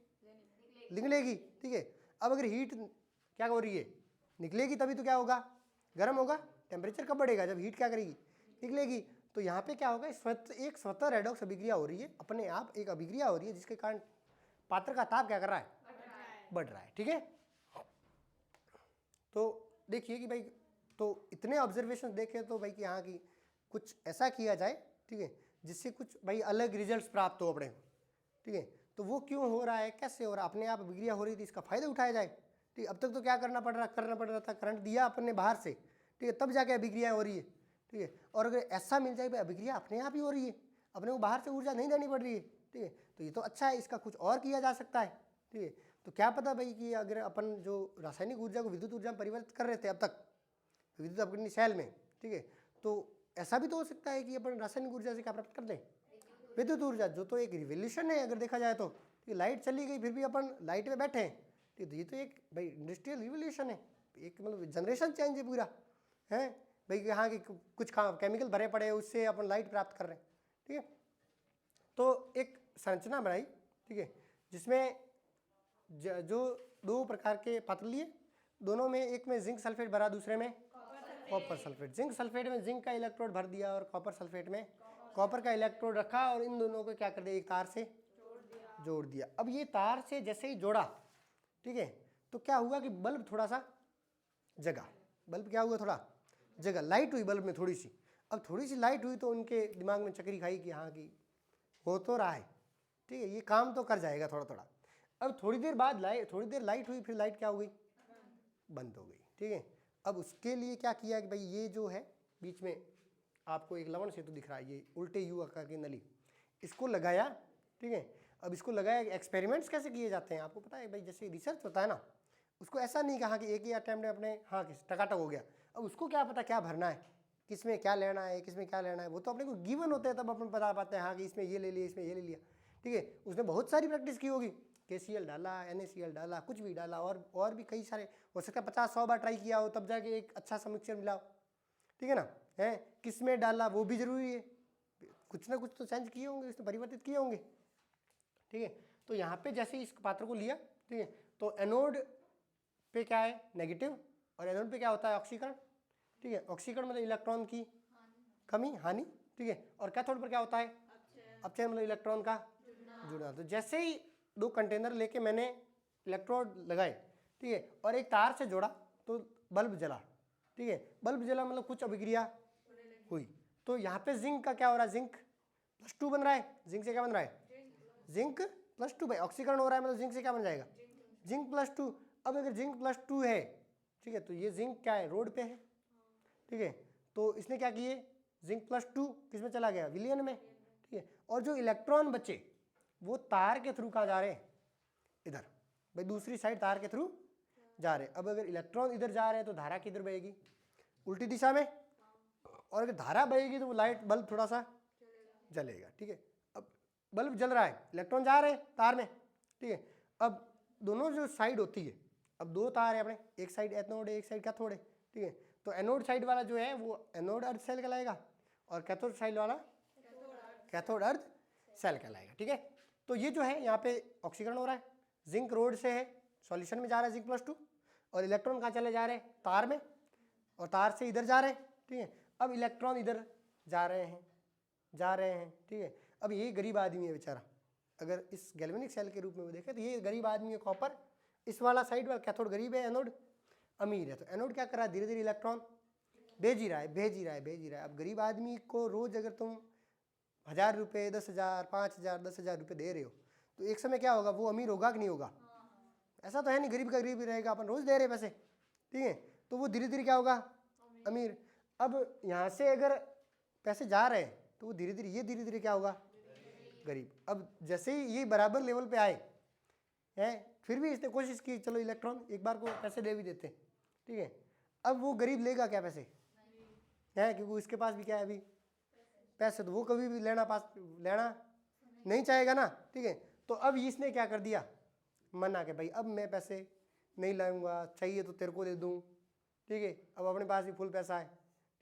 निकलेगी, ठीक है। अब अगर हीट क्या हो रही है, निकलेगी, तभी तो क्या होगा, गर्म होगा। टेम्परेचर कब बढ़ेगा, जब हीट क्या करेगी, निकलेगी। तो यहाँ पे क्या होगा, एक स्वतः रेडॉक्स अभिक्रिया हो रही है, अपने आप एक अभिक्रिया हो रही है जिसके कारण पात्र का ताप क्या कर रहा है, बढ़ रहा है, ठीक है। तो देखिए कि भाई, तो इतने ऑब्जर्वेशन देखे तो भाई कि हाँ कि कुछ ऐसा किया जाए, ठीक है, जिससे कुछ भाई अलग रिजल्ट्स प्राप्त हो अपने, ठीक है। तो वो क्यों हो रहा है, कैसे हो रहा है, अपने आप अभिक्रिया हो रही थी, इसका फायदा उठाया जाए, ठीक है। अब तक तो क्या करना पड़ रहा था, करंट दिया अपन ने बाहर से, ठीक है, तब जाके अभिक्रिया हो रही है, ठीक है। और अगर ऐसा मिल जाए भाई अभिक्रिया अपने आप ही हो रही है, अपने को बाहर से ऊर्जा नहीं देनी पड़ रही है, ठीक है, तो ये तो अच्छा है, इसका कुछ और किया जा सकता है, ठीक है। तो क्या पता भाई कि अगर अपन जो रासायनिक ऊर्जा को विद्युत ऊर्जा में परिवर्तित कर रहे थे अब तक विद्युत अपनी सेल में, ठीक है, तो ऐसा भी तो हो सकता है कि अपन रासायनिक ऊर्जा से क्या प्राप्त कर दें, विद्युत ऊर्जा, जो तो एक रिवोल्यूशन है अगर देखा जाए तो। लाइट चली गई फिर भी अपन लाइट में बैठे हैं, ठीक है, ये तो एक भाई इंडस्ट्रियल रिवोल्यूशन है, एक मतलब जनरेशन चेंज है पूरा, है भाई यहाँ की कुछ केमिकल भरे पड़े हैं उससे अपन लाइट प्राप्त कर रहे हैं, ठीक है। तो एक संरचना बनाई, ठीक है, जिसमें जो दो प्रकार के पात्र लिए, दोनों में एक में जिंक सल्फेट भरा, दूसरे में कॉपर सल्फेट। जिंक सल्फेट में जिंक का इलेक्ट्रोड भर दिया और कॉपर सल्फेट में कॉपर का इलेक्ट्रोड रखा, और इन दोनों को क्या कर दिया, एक तार से जोड़ दिया। अब ये तार से जैसे ही जोड़ा, ठीक है, तो क्या हुआ कि बल्ब थोड़ा सा जगा, बल्ब क्या हुआ, थोड़ा जगा, लाइट हुई बल्ब में थोड़ी सी। अब थोड़ी सी लाइट हुई तो उनके दिमाग में चक्री खाई कि हाँ कि हो तो रहा है, ठीक है, ये काम तो कर जाएगा थोड़ा थोड़ा। अब थोड़ी देर बाद थोड़ी देर लाइट हुई, फिर लाइट क्या हो गई, बंद हो गई, ठीक है। अब उसके लिए क्या किया कि भाई ये जो है बीच में आपको एक लवण सेतु दिख रहा है, ये उल्टे यू आकार की नली, इसको लगाया, ठीक है। अब इसको लगाया, एक्सपेरिमेंट्स कैसे किए जाते हैं आपको पता है भाई, जैसे रिसर्च होता है ना, उसको ऐसा नहीं कहा कि एक ही अटैम्प्ट में अपने हाँ टकाटक हो गया। अब उसको क्या पता क्या भरना है, किसमें क्या लेना है, किसमें क्या लेना है, वो तो अपने को गिवन होते हैं, तब अपन बता पाते हैं हाँ कि इसमें ये ले लिया, इसमें ये ले लिया, ठीक है। उसने बहुत सारी प्रैक्टिस की होगी, KCl डाला, NaCl डाला, कुछ भी डाला, और भी कई सारे, हो सकता है 50-100 बार ट्राई किया हो तब जाके एक अच्छा सा मिक्सचर मिला हो, ठीक है ना, है किस में डाला वो भी जरूरी है, कुछ ना कुछ तो चेंज किए होंगे, उसने परिवर्तित किए होंगे, ठीक है। तो यहाँ पे जैसे इस पात्र को लिया, ठीक है, तो एनोड पे क्या है, नेगेटिव, और एनोड पे क्या होता है, ऑक्सीकरण, ठीक है। ऑक्सीकरण मतलब इलेक्ट्रॉन की कमी, हानि, ठीक है। और कैथोड पर क्या होता है, अपचयन मतलब इलेक्ट्रॉन का जुड़ना। तो जैसे ही दो कंटेनर लेके मैंने इलेक्ट्रोड लगाए, ठीक है, और एक तार से जोड़ा तो बल्ब जला, ठीक है, बल्ब जला मतलब कुछ अभिक्रिया हुई। तो यहाँ पे जिंक का क्या हो रहा है, जिंक +2 बन रहा है, जिंक से क्या बन रहा है, जिंक +2 भाई, ऑक्सीकरण हो रहा है मतलब जिंक से क्या बन जाएगा, जिंक +2। अब अगर जिंक +2 है, ठीक है, तो ये जिंक क्या है, रोड पे है, ठीक है। तो इसने क्या किए, जिंक +2 किस में चला गया, विलियन में, ठीक है। और जो इलेक्ट्रॉन बचे वो तार के थ्रू कहाँ जा रहे हैं, इधर भाई, दूसरी साइड तार के थ्रू जा रहे हैं। अब अगर इलेक्ट्रॉन इधर जा रहे हैं तो धारा किधर बहेगी, उल्टी दिशा में, और अगर धारा बहेगी तो वो लाइट बल्ब थोड़ा सा जलेगा, ठीक है। अब बल्ब जल रहा है, इलेक्ट्रॉन जा रहे हैं तार में, ठीक है। अब दोनों जो साइड होती है, अब दो तार है अपने, एक साइड एनोड है एक साइड कैथोड है, ठीक है। तो एनोड साइड वाला जो है वो एनोड अर्ध सेल कहलाएगा और कैथोड साइड वाला कैथोड अर्ध सेल कहलाएगा, ठीक है। तो ये जो है यहाँ पे ऑक्सीकरण हो रहा है, जिंक रोड से है सॉल्यूशन में जा रहा है जिंक +2 और इलेक्ट्रॉन कहाँ चले जा रहे हैं, तार में, और तार से इधर जा रहे हैं, ठीक है। अब इलेक्ट्रॉन इधर जा रहे हैं, ठीक है। अब ये गरीब आदमी है बेचारा, अगर इस गैल्वेनिक सेल के रूप में वो देखें तो ये गरीब आदमी है कॉपर, इस वाला साइड वाला कैथोड गरीब है, एनोड अमीर है। तो एनोड क्या कर रहा है, धीरे धीरे इलेक्ट्रॉन भेज ही रहा है। अब गरीब आदमी को रोज अगर तुम 1000 रुपये, 10,000, 5,000, 10,000 रुपये दे रहे हो तो एक समय क्या होगा, वो अमीर होगा कि नहीं होगा? ऐसा तो है नहीं, गरीब का गरीब ही रहेगा, अपन रोज दे रहे पैसे, ठीक है। तो वो धीरे धीरे क्या होगा, अमीर। अब यहाँ से अगर पैसे जा रहे हैं तो वो धीरे धीरे क्या होगा, गरीब। अब जैसे ही ये बराबर लेवल पे आए हैं, फिर भी इसने कोशिश की चलो इलेक्ट्रॉन एक बार को पैसे दे भी देते, ठीक है। अब वो गरीब लेगा क्या पैसे है, क्योंकि इसके पास भी क्या है अभी पैसे, तो वो कभी भी लेना नहीं चाहेगा ना, ठीक है। तो अब इसने क्या कर दिया, मना के भाई अब मैं पैसे नहीं लाऊंगा, चाहिए तो तेरे को दे दूं, ठीक है। अब अपने पास भी फुल पैसा है,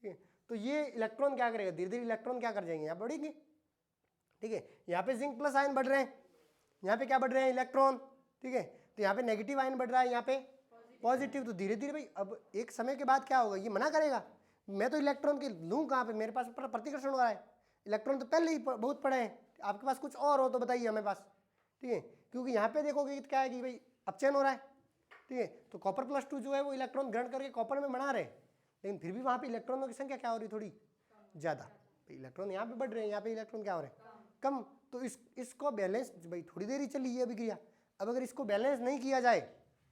ठीक है। तो ये इलेक्ट्रॉन क्या करेगा, धीरे धीरे इलेक्ट्रॉन क्या कर जाएंगे, यहाँ बढ़ेंगे, ठीक है। यहाँ पे जिंक प्लस आयन बढ़ रहे हैं, यहाँ पे क्या बढ़ रहे हैं, इलेक्ट्रॉन, ठीक है। तो यहाँ पे नेगेटिव आयन बढ़ रहा है, यहाँ पे पॉजिटिव। तो धीरे धीरे भाई अब एक समय के बाद क्या होगा, ये मना करेगा, मैं तो इलेक्ट्रॉन के लूँ कहाँ पे, मेरे पास प्रतिकर्षण हो रहा है, इलेक्ट्रॉन तो पहले ही बहुत पड़े हैं, आपके पास कुछ और हो तो बताइए हमें पास, ठीक है। क्योंकि यहाँ पे देखोगे क्या है कि भाई अपचयन हो रहा है, ठीक है। तो कॉपर +2 जो है वो इलेक्ट्रॉन ग्रहण करके कॉपर में बना रहे हैं, लेकिन फिर भी वहाँ पे इलेक्ट्रॉनों की संख्या क्या हो रही, थोड़ी ज़्यादा। इलेक्ट्रॉन यहाँ पे बढ़ रहे हैं, यहाँ पे इलेक्ट्रॉन क्या हो रहे हैं, कम। तो इसको बैलेंस, भाई थोड़ी देर ही चली है अभिक्रिया, अब अगर इसको बैलेंस नहीं किया जाए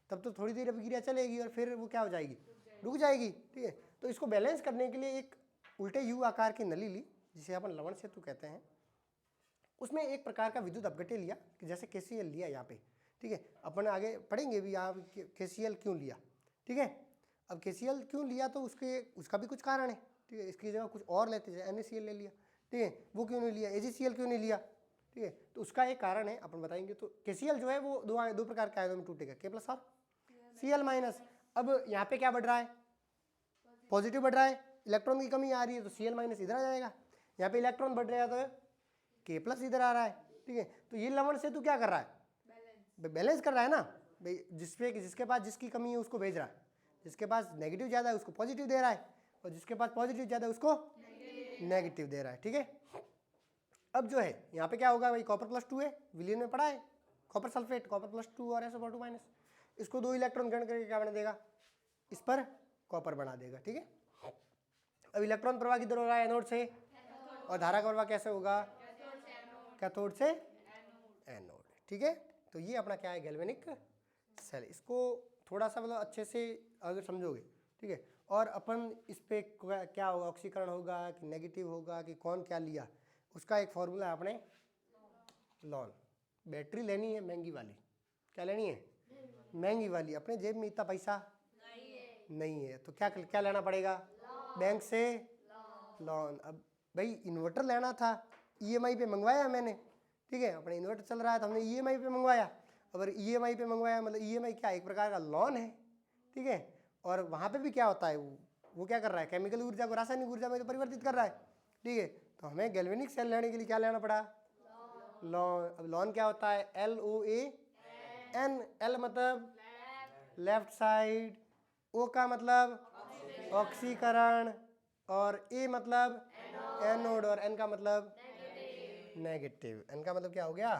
तब तो थोड़ी देर अभिक्रिया चलेगी और फिर वो क्या हो जाएगी, रुक जाएगी, ठीक है। तो इसको बैलेंस करने के लिए एक उल्टे यू आकार की नली ली, जिसे अपन लवण सेतु कहते हैं। उसमें एक प्रकार का विद्युत अपघट्य लिया, कि जैसे KCl लिया यहाँ पे, ठीक है। अपन आगे पढ़ेंगे भी यहाँ KCl क्यों लिया, ठीक है। अब KCl क्यों लिया तो उसका भी कुछ कारण है, ठीक है। इसकी जगह कुछ और लेते, जैसे NaCl ले लिया, ठीक है, वो क्यों नहीं लिया, AgCl क्यों नहीं लिया, ठीक है। तो उसका एक कारण है, अपन बताएंगे। तो KCl जो है वो दो प्रकार के आयनों में टूटेगा, K+ और Cl-। अब यहाँ पे क्या बढ़ रहा है, पॉजिटिव बढ़ रहा है, इलेक्ट्रॉन की कमी आ रही है तो Cl- इधर आ जाएगा, यहाँ पे इलेक्ट्रॉन बढ़ रहा है तो K+ इधर आ रहा है, ठीक है। तो ये लवण सेतु क्या कर रहा है, बैलेंस कर रहा है ना भाई, जिसके पास जिसकी कमी है उसको भेज रहा है, जिसके पास नेगेटिव ज़्यादा है उसको पॉजिटिव दे रहा है, और जिसके पास पॉजिटिव ज़्यादा है उसको नेगेटिव दे रहा है, ठीक है। अब जो है यहाँ पे क्या होगा भाई, कॉपर +2 है, विलियन में पढ़ा है, कॉपर सल्फेट, कॉपर +2 और SO2-, इसको 2 इलेक्ट्रॉन ग्रहण करके क्या बना देगा, इस पर कॉपर बना देगा, ठीक है। अब इलेक्ट्रॉन प्रवाह किधर हो रहा है, एनोड से, और धारा का प्रवाह कैसे होगा, कैथोड से एनोड, ठीक है। तो ये अपना क्या है, गैल्वेनिक सेल। इसको थोड़ा सा मतलब अच्छे से अगर समझोगे, ठीक है। और अपन इस पे क्या होगा, ऑक्सीकरण होगा कि नेगेटिव होगा कि कौन क्या लिया, उसका एक फॉर्मूला है अपने लॉन। बैटरी लेनी है महंगी वाली, क्या लेनी है, महंगी वाली, अपने जेब में इतना पैसा नहीं है तो क्या लेना पड़ेगा, बैंक से लॉन। अब भाई इन्वर्टर लेना था, EMI पे मंगवाया मैंने, ठीक है, अपने इन्वर्टर चल रहा है तो हमने EMI पे मंगवाया। अगर EMI पे मंगवाया मतलब EMI क्या, एक प्रकार का लॉन है, ठीक है। और वहाँ पे भी क्या होता है, वो क्या कर रहा है, केमिकल ऊर्जा को रासायनिक ऊर्जा में परिवर्तित कर रहा है, ठीक है। तो हमें गैल्वेनिक सेल लेने के लिए क्या लेना पड़ा, लॉन। अब लॉन क्या होता है, LOAN, L मतलब लेफ्ट साइड, O का मतलब ऑक्सीकरण, और A मतलब एनोड, और N का मतलब नेगेटिव। N का मतलब क्या हो गया,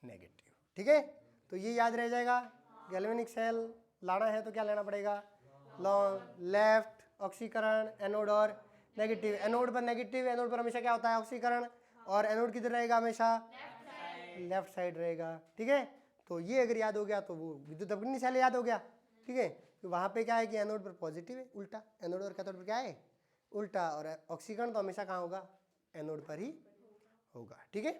नेगेटिव, ठीक है। तो ये याद रह जाएगा, गैल्वेनिक सेल लाना है तो क्या लेना पड़ेगा, लॉन, लेफ्ट ऑक्सीकरण, एनोड और नेगेटिव। एनोड पर नेगेटिव, एनोड पर हमेशा क्या होता है, ऑक्सीकरण, और एनोड किधर रहेगा, हमेशा लेफ्ट साइड रहेगा, ठीक है। तो ये अगर याद हो गया तो वो विद्युत अपघटन सेल याद हो गया, ठीक है। तो वहाँ पे क्या है कि एनोड पर पॉजिटिव है, उल्टा, एनोड और कैथोड पर क्या है, उल्टा, और ऑक्सीकरण तो हमेशा कहाँ होगा, एनोड पर ही होगा, ठीक है।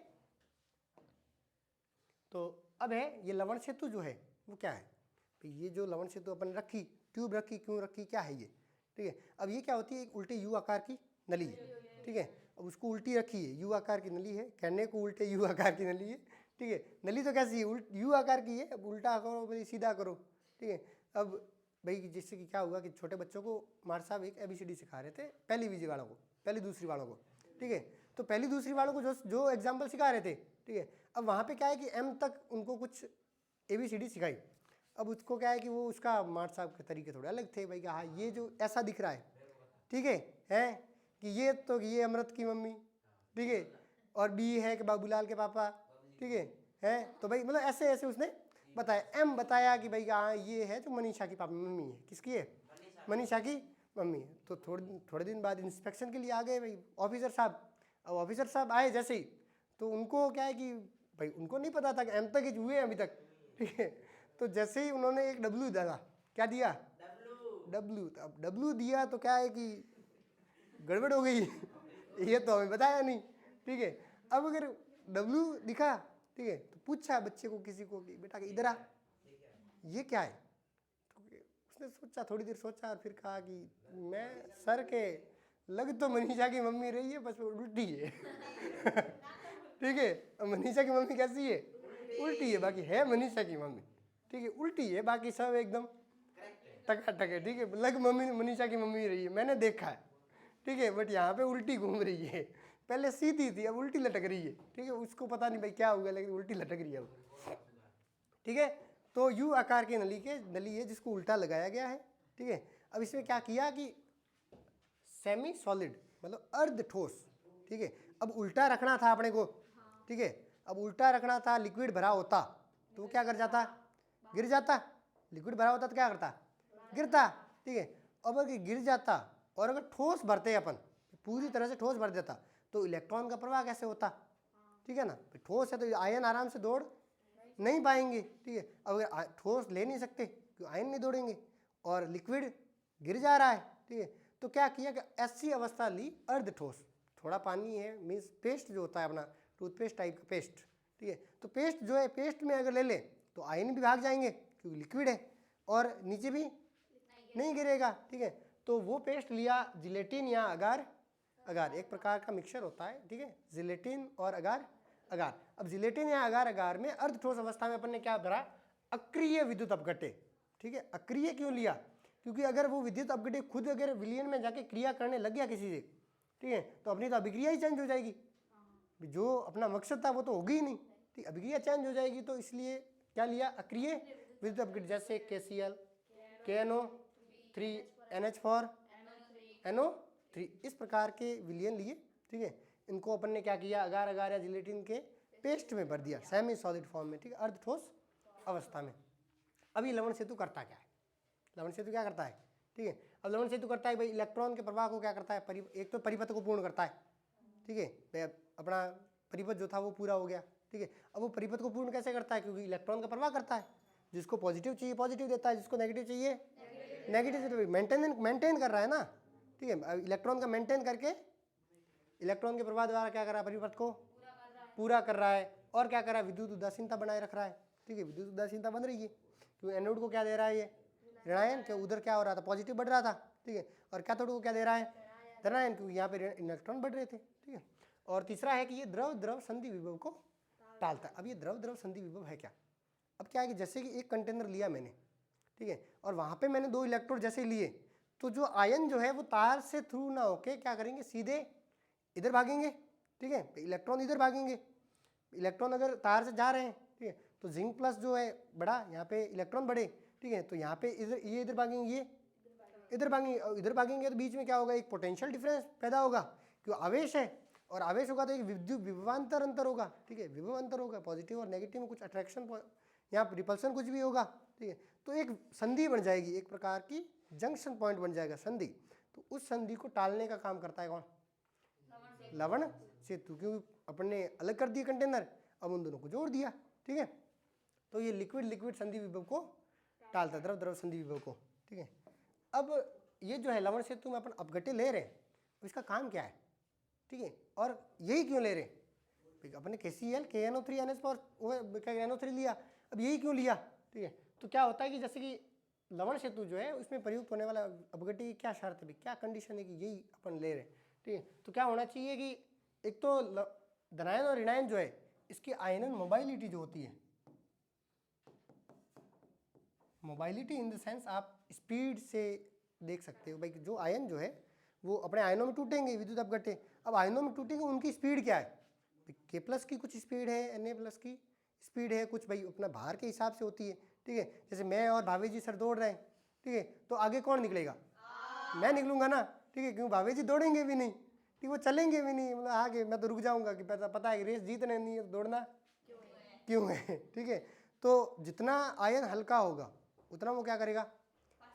तो अब है ये लवण सेतु जो है वो क्या है, तो ये जो लवण सेतु अपन रखी ट्यूब रखी, क्यों रखी, क्या है ये, ठीक है। अब ये क्या होती है, एक उल्टे यू आकार की नली है, ठीक है। अब उसको उल्टी रखी है, यू आकार की नली है, कहने को उल्टे यू आकार की नली है, ठीक है। नली तो कैसी है, यू आकार की है, अब उल्टा करो भाई, सीधा करो, ठीक है। अब भाई जिससे कि क्या हुआ कि छोटे बच्चों को मार साहब एक ABCD सिखा रहे थे, पहली बीजी वालों को, पहली दूसरी वालों को, ठीक है। तो पहली दूसरी वालों को जो एग्जाम्पल सिखा रहे थे, ठीक है। अब वहाँ पे क्या है कि M तक उनको कुछ ABCD सिखाई। अब उसको क्या है कि वो उसका मार साहब के तरीके थोड़े अलग थे भाई, हाँ ये जो ऐसा दिख रहा है, ठीक है कि ये तो ये अमृत की मम्मी, ठीक है, और B है कि बाबूलाल के पापा, ठीक है तो भाई मतलब ऐसे ऐसे उसने बताया। M बताया कि भाई हाँ ये है जो मनीषा की पापा मम्मी है, किसकी है, मनीषा की मम्मी है। तो थोड़े दिन बाद इंस्पेक्शन के लिए आ गए भाई ऑफिसर साहब। अब ऑफिसर साहब आए जैसे ही, तो उनको क्या है कि भाई उनको नहीं पता था कि M तक ही हुए हैं अभी तक, ठीक है। तो जैसे ही उन्होंने एक W डाला, क्या दिया, W। तो अब W दिया तो क्या है कि गड़बड़ हो गई ये तो हमें बताया नहीं, ठीक है। अब अगर W दिखा, ठीक है, तो पूछा बच्चे को किसी को कि बेटा इधर आ, ये क्या है। तो उसने सोचा, थोड़ी देर सोचा और फिर कहा कि मैं सर के लग तो मनीषा की मम्मी रही है, बस वो उल्टी है ठीक है। अब मनीषा की मम्मी कैसी है, उल्टी है, बाकी है मनीषा की मम्मी, ठीक है, उल्टी है, बाकी सब एकदम टकाटक है, ठीक है। लग मम्मी मनीषा की मम्मी रही है, मैंने देखा है, ठीक है, बट यहाँ पे उल्टी घूम रही है, पहले सीधी थी अब उल्टी लटक रही है, ठीक है। उसको पता नहीं भाई क्या हुआ, लेकिन उल्टी लटक रही है अब, ठीक है। तो यू आकार की नली है जिसको उल्टा लगाया गया है, ठीक है। अब इसमें क्या किया कि सेमी सॉलिड मतलब अर्ध ठोस, ठीक है। अब उल्टा रखना था अपने को, ठीक है। अब उल्टा रखना था, लिक्विड भरा होता तो वो क्या कर जाता, गिर जाता। लिक्विड भरा होता तो क्या करता, गिरता, ठीक है। अब अगर गिर जाता और अगर ठोस भरते अपन, पूरी तरह से ठोस भर देता, तो इलेक्ट्रॉन का प्रवाह कैसे होता, ठीक है ना। ठोस है तो आयन आराम से दौड़ नहीं पाएंगे, ठीक है। अब अगर ठोस ले नहीं सकते तो आयन नहीं दौड़ेंगे, और लिक्विड गिर जा रहा है, ठीक है। तो क्या किया कि ऐसी अवस्था ली अर्ध ठोस, थोड़ा पानी है, मीन्स पेस्ट जो होता है अपना टूथपेस्ट टाइप का पेस्ट, ठीक है। तो पेस्ट जो है, पेस्ट में अगर ले ले तो आयन भी भाग जाएंगे क्योंकि लिक्विड है, और नीचे भी नहीं गिरेगा, ठीक है। तो वो पेस्ट लिया जिलेटिन या अगार, एक प्रकार का मिक्सचर होता है, ठीक है, जिलेटिन और अगार। अब जिलेटिन या अगार में अर्ध ठोस अवस्था में अपन ने क्या भरा, अक्रिय विद्युत अपघट्य, ठीक है। अक्रिय क्यों लिया, क्योंकि अगर वो विद्युत अपघट्य खुद अगर विलयन में जाके क्रिया करने लग गया किसी से, ठीक है, तो अपनी तो अभिक्रिया ही चेंज हो जाएगी, जो अपना मकसद था वो तो होगी ही नहीं, ठीक, अभिक्रिया चेंज हो जाएगी। तो इसलिए क्या लिया, अक्रिय विद्युत अपघट्य, जैसे KCl, KNO3, NH4, NO3, इस प्रकार के विलयन लिए, ठीक है। इनको अपन ने क्या किया, अगार या जिलेटिन के पेस्ट में भर दिया, सेमी सॉलिड फॉर्म में, ठीक है, अर्ध ठोस अवस्था में। अब ये लवण सेतु करता क्या है, लवण सेतु क्या करता है, ठीक है। अब लवण सेतु करता है भाई इलेक्ट्रॉन के प्रवाह को क्या करता है, एक तो परिपथ को पूर्ण करता है, ठीक है, भाई अपना परिपथ जो था वो पूरा हो गया, ठीक है। अब वो परिपथ को पूर्ण कैसे करता है, क्योंकि इलेक्ट्रॉन का प्रवाह करता है, जिसको पॉजिटिव चाहिए पॉजिटिव देता है, जिसको नेगेटिव चाहिए नेगेटिव देता है, मेंटेन कर रहा है ना, ठीक है। इलेक्ट्रॉन का मेंटेन करके इलेक्ट्रॉन के प्रवाह द्वारा क्या कर रहा है, परिपथ को पूरा कर रहा है, और क्या कर रहा है, विद्युत उदासीनता बनाए रख रहा है, ठीक है। विद्युत उदासीनता बन रही है क्योंकि एनोड को क्या दे रहा है, ये ऋणायन, क्या उधर क्या हो रहा था, पॉजिटिव बढ़ रहा था, ठीक है। और कैथोड को क्या दे रहा है, धनायन, क्योंकि यहाँ पे इलेक्ट्रॉन बढ़ रहे थे, ठीक है। और तीसरा है कि ये द्रव संधि विभव को टालता है। अब ये द्रव संधि विभव है क्या, अब क्या है कि जैसे कि एक कंटेनर लिया मैंने, ठीक है, और वहाँ पे मैंने 2 इलेक्ट्रोड जैसे लिए, तो जो आयन जो है वो तार से थ्रू ना होके क्या करेंगे, सीधे इधर भागेंगे, ठीक है, इलेक्ट्रॉन इधर भागेंगे। इलेक्ट्रॉन अगर तार से जा रहे हैं, ठीक है, तो जिंक प्लस जो है बढ़ा, यहाँ पे इलेक्ट्रॉन बढ़े, ठीक है, तो यहाँ पे इधर ये इधर भागेंगे, ये इधर भागेंगे, और इधर भागेंगे तो बीच में क्या होगा, एक पोटेंशियल डिफरेंस पैदा होगा, क्यों आवेश है, और आवेश होगा तो एक विद्युत विभवांतर अंतर होगा, ठीक है, विभव अंतर होगा, पॉजिटिव और नेगेटिव में कुछ अट्रैक्शन, यहाँ रिपल्सन कुछ भी होगा, ठीक है। तो एक संधि बन जाएगी, एक प्रकार की जंक्शन पॉइंट बन जाएगा संधि। तो उस संधि को टालने का काम करता है कौन, लवण सेतु, क्योंकि अपन ने अलग कर दिया कंटेनर, अब उन दोनों को जोड़ दिया, ठीक है। तो ये लिक्विड संधि विभव को टालता है, द्रव संधि विभव को, ठीक है। अब ये जो है लवण सेतु में अपन अपघट्य ले रहे हैं, इसका काम क्या है, ठीक है, और यही क्यों ले रहे हैं, अपने KCl, KNO3, NH4, NO3 लिया, अब यही क्यों लिया, ठीक है। तो क्या होता है कि जैसे कि लवण सेतु जो है उसमें प्रयुक्त होने वाला अपघट्य की क्या शर्त है, क्या कंडीशन है कि यही अपन ले रहे हैं, ठीक है। तो क्या होना चाहिए कि एक तो धनायन और ऋणायन जो है इसकी आयनन मोबाइलिटी जो होती है, मोबाइलिटी इन द सेंस आप स्पीड से देख सकते हो भाई जो आयन जो है वो अपने आयनों में टूटेंगे विद्युत अपघट्य। अब आयनों में टूटेंगे उनकी स्पीड क्या है, के प्लस की कुछ स्पीड है, Na प्लस की स्पीड है कुछ, भाई अपना भार के हिसाब से होती है, ठीक है। जैसे मैं और भावे जी सर दौड़ रहे हैं, ठीक है, तो आगे कौन निकलेगा, मैं निकलूंगा ना, ठीक है, क्यों भावे जी दौड़ेंगे भी नहीं, ठीक, वो चलेंगे भी नहीं, मतलब आगे मैं तो रुक जाऊंगा कि पता है रेस जीतने नहीं है, दौड़ना क्यों है, ठीक है। तो जितना आयन हल्का होगा उतना वो क्या करेगा,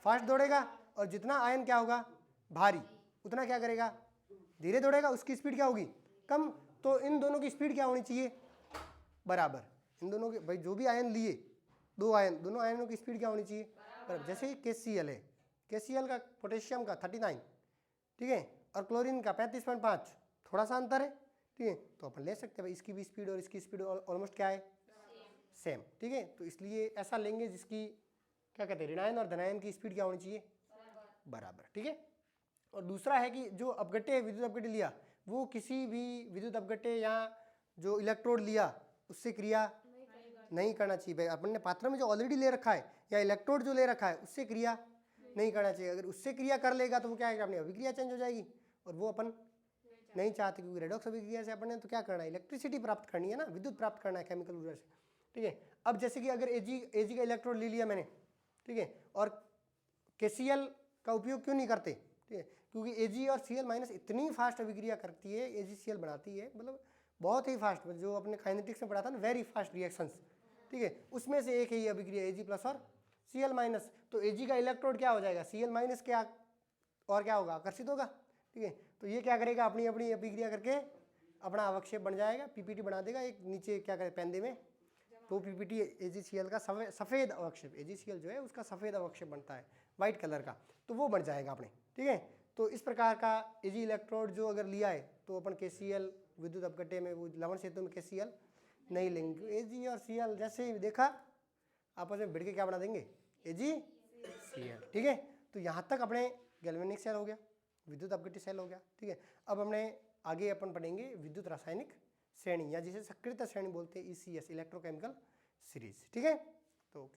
फास्ट दौड़ेगा, और जितना आयन क्या होगा भारी उतना क्या करेगा, धीरे दौड़ेगा, उसकी स्पीड क्या होगी, कम। तो इन दोनों की स्पीड क्या होनी चाहिए, बराबर। इन दोनों के भाई जो भी आयन लिए, दो आयन, दोनों आयनों की स्पीड क्या होनी चाहिए बराबर। जैसे KCl है, KCl का पोटेशियम का 39, ठीक है, और क्लोरीन का 35.5, थोड़ा सा अंतर है, ठीक है, तो अपन ले सकते हैं भाई इसकी भी स्पीड और इसकी स्पीड ऑलमोस्ट क्या है, सेम, ठीक है। तो इसलिए ऐसा लेंगे जिसकी क्या कहते हैं, ऋणायन और धनायन की स्पीड क्या होनी चाहिए, बराबर, ठीक है। और दूसरा है कि जो अपघट्य विद्युत अपघट्य लिया वो किसी भी विद्युत अपघट्य या जो इलेक्ट्रोड लिया उससे क्रिया नहीं करना चाहिए। भाई अपन ने पात्र में जो ऑलरेडी ले रखा है या इलेक्ट्रोड जो ले रखा है उससे क्रिया नहीं करना चाहिए। अगर उससे क्रिया कर लेगा तो वो क्या है, अपनी अभिक्रिया चेंज हो जाएगी, और वो अपन नहीं चाहते, क्योंकि रेडॉक्स अभिक्रिया से अपन ने तो क्या करना है, इलेक्ट्रिसिटी प्राप्त करनी है ना, विद्युत प्राप्त करना है केमिकल ऊर्जा से, ठीक है। अब जैसे कि अगर Ag का इलेक्ट्रोड ले लिया मैंने, ठीक है, और KCl का उपयोग क्यों नहीं करते, ठीक है, क्योंकि Ag और Cl- इतनी फास्ट अभिक्रिया करती है, AgCl बनाती है, मतलब बहुत ही फास्ट, जो अपने काइनेटिक्स में पढ़ा था ना, वेरी फास्ट रिएक्शंस, ठीक है, उसमें से एक है ये अभिक्रिया Ag+ और Cl-। तो Ag का इलेक्ट्रोड क्या हो जाएगा, Cl- के और क्या होगा, आकर्षित होगा, ठीक है। तो ये क्या करेगा, अपनी अपनी अभिक्रिया करके अपना अवक्षेप बन जाएगा, PPT बना देगा एक नीचे क्या करे पेंदे में, तो PPT AgCl का सफ़ेद अवक्षेप, AgCl जो है उसका सफ़ेद अवक्षेप बनता है वाइट कलर का, तो वो बन जाएगा अपने, ठीक है। तो इस प्रकार का Ag इलेक्ट्रोड जो अगर लिया है तो अपन KCl विद्युत अपघट्य में, वो लवण सेतु में KCl नहीं लेंगे। Ag और Cl जैसे ही देखा आपस में भिड़ के क्या बना देंगे, AgCl, ठीक है। तो यहाँ तक अपने गैल्वेनिक सेल हो गया, विद्युत अपघट्य सेल हो गया, ठीक है। अब हमने आगे अपन पढ़ेंगे विद्युत रासायनिक श्रेणी, या जिसे सक्रियता श्रेणी बोलते हैं, ECS, इलेक्ट्रोकेमिकल सीरीज, ठीक है। तो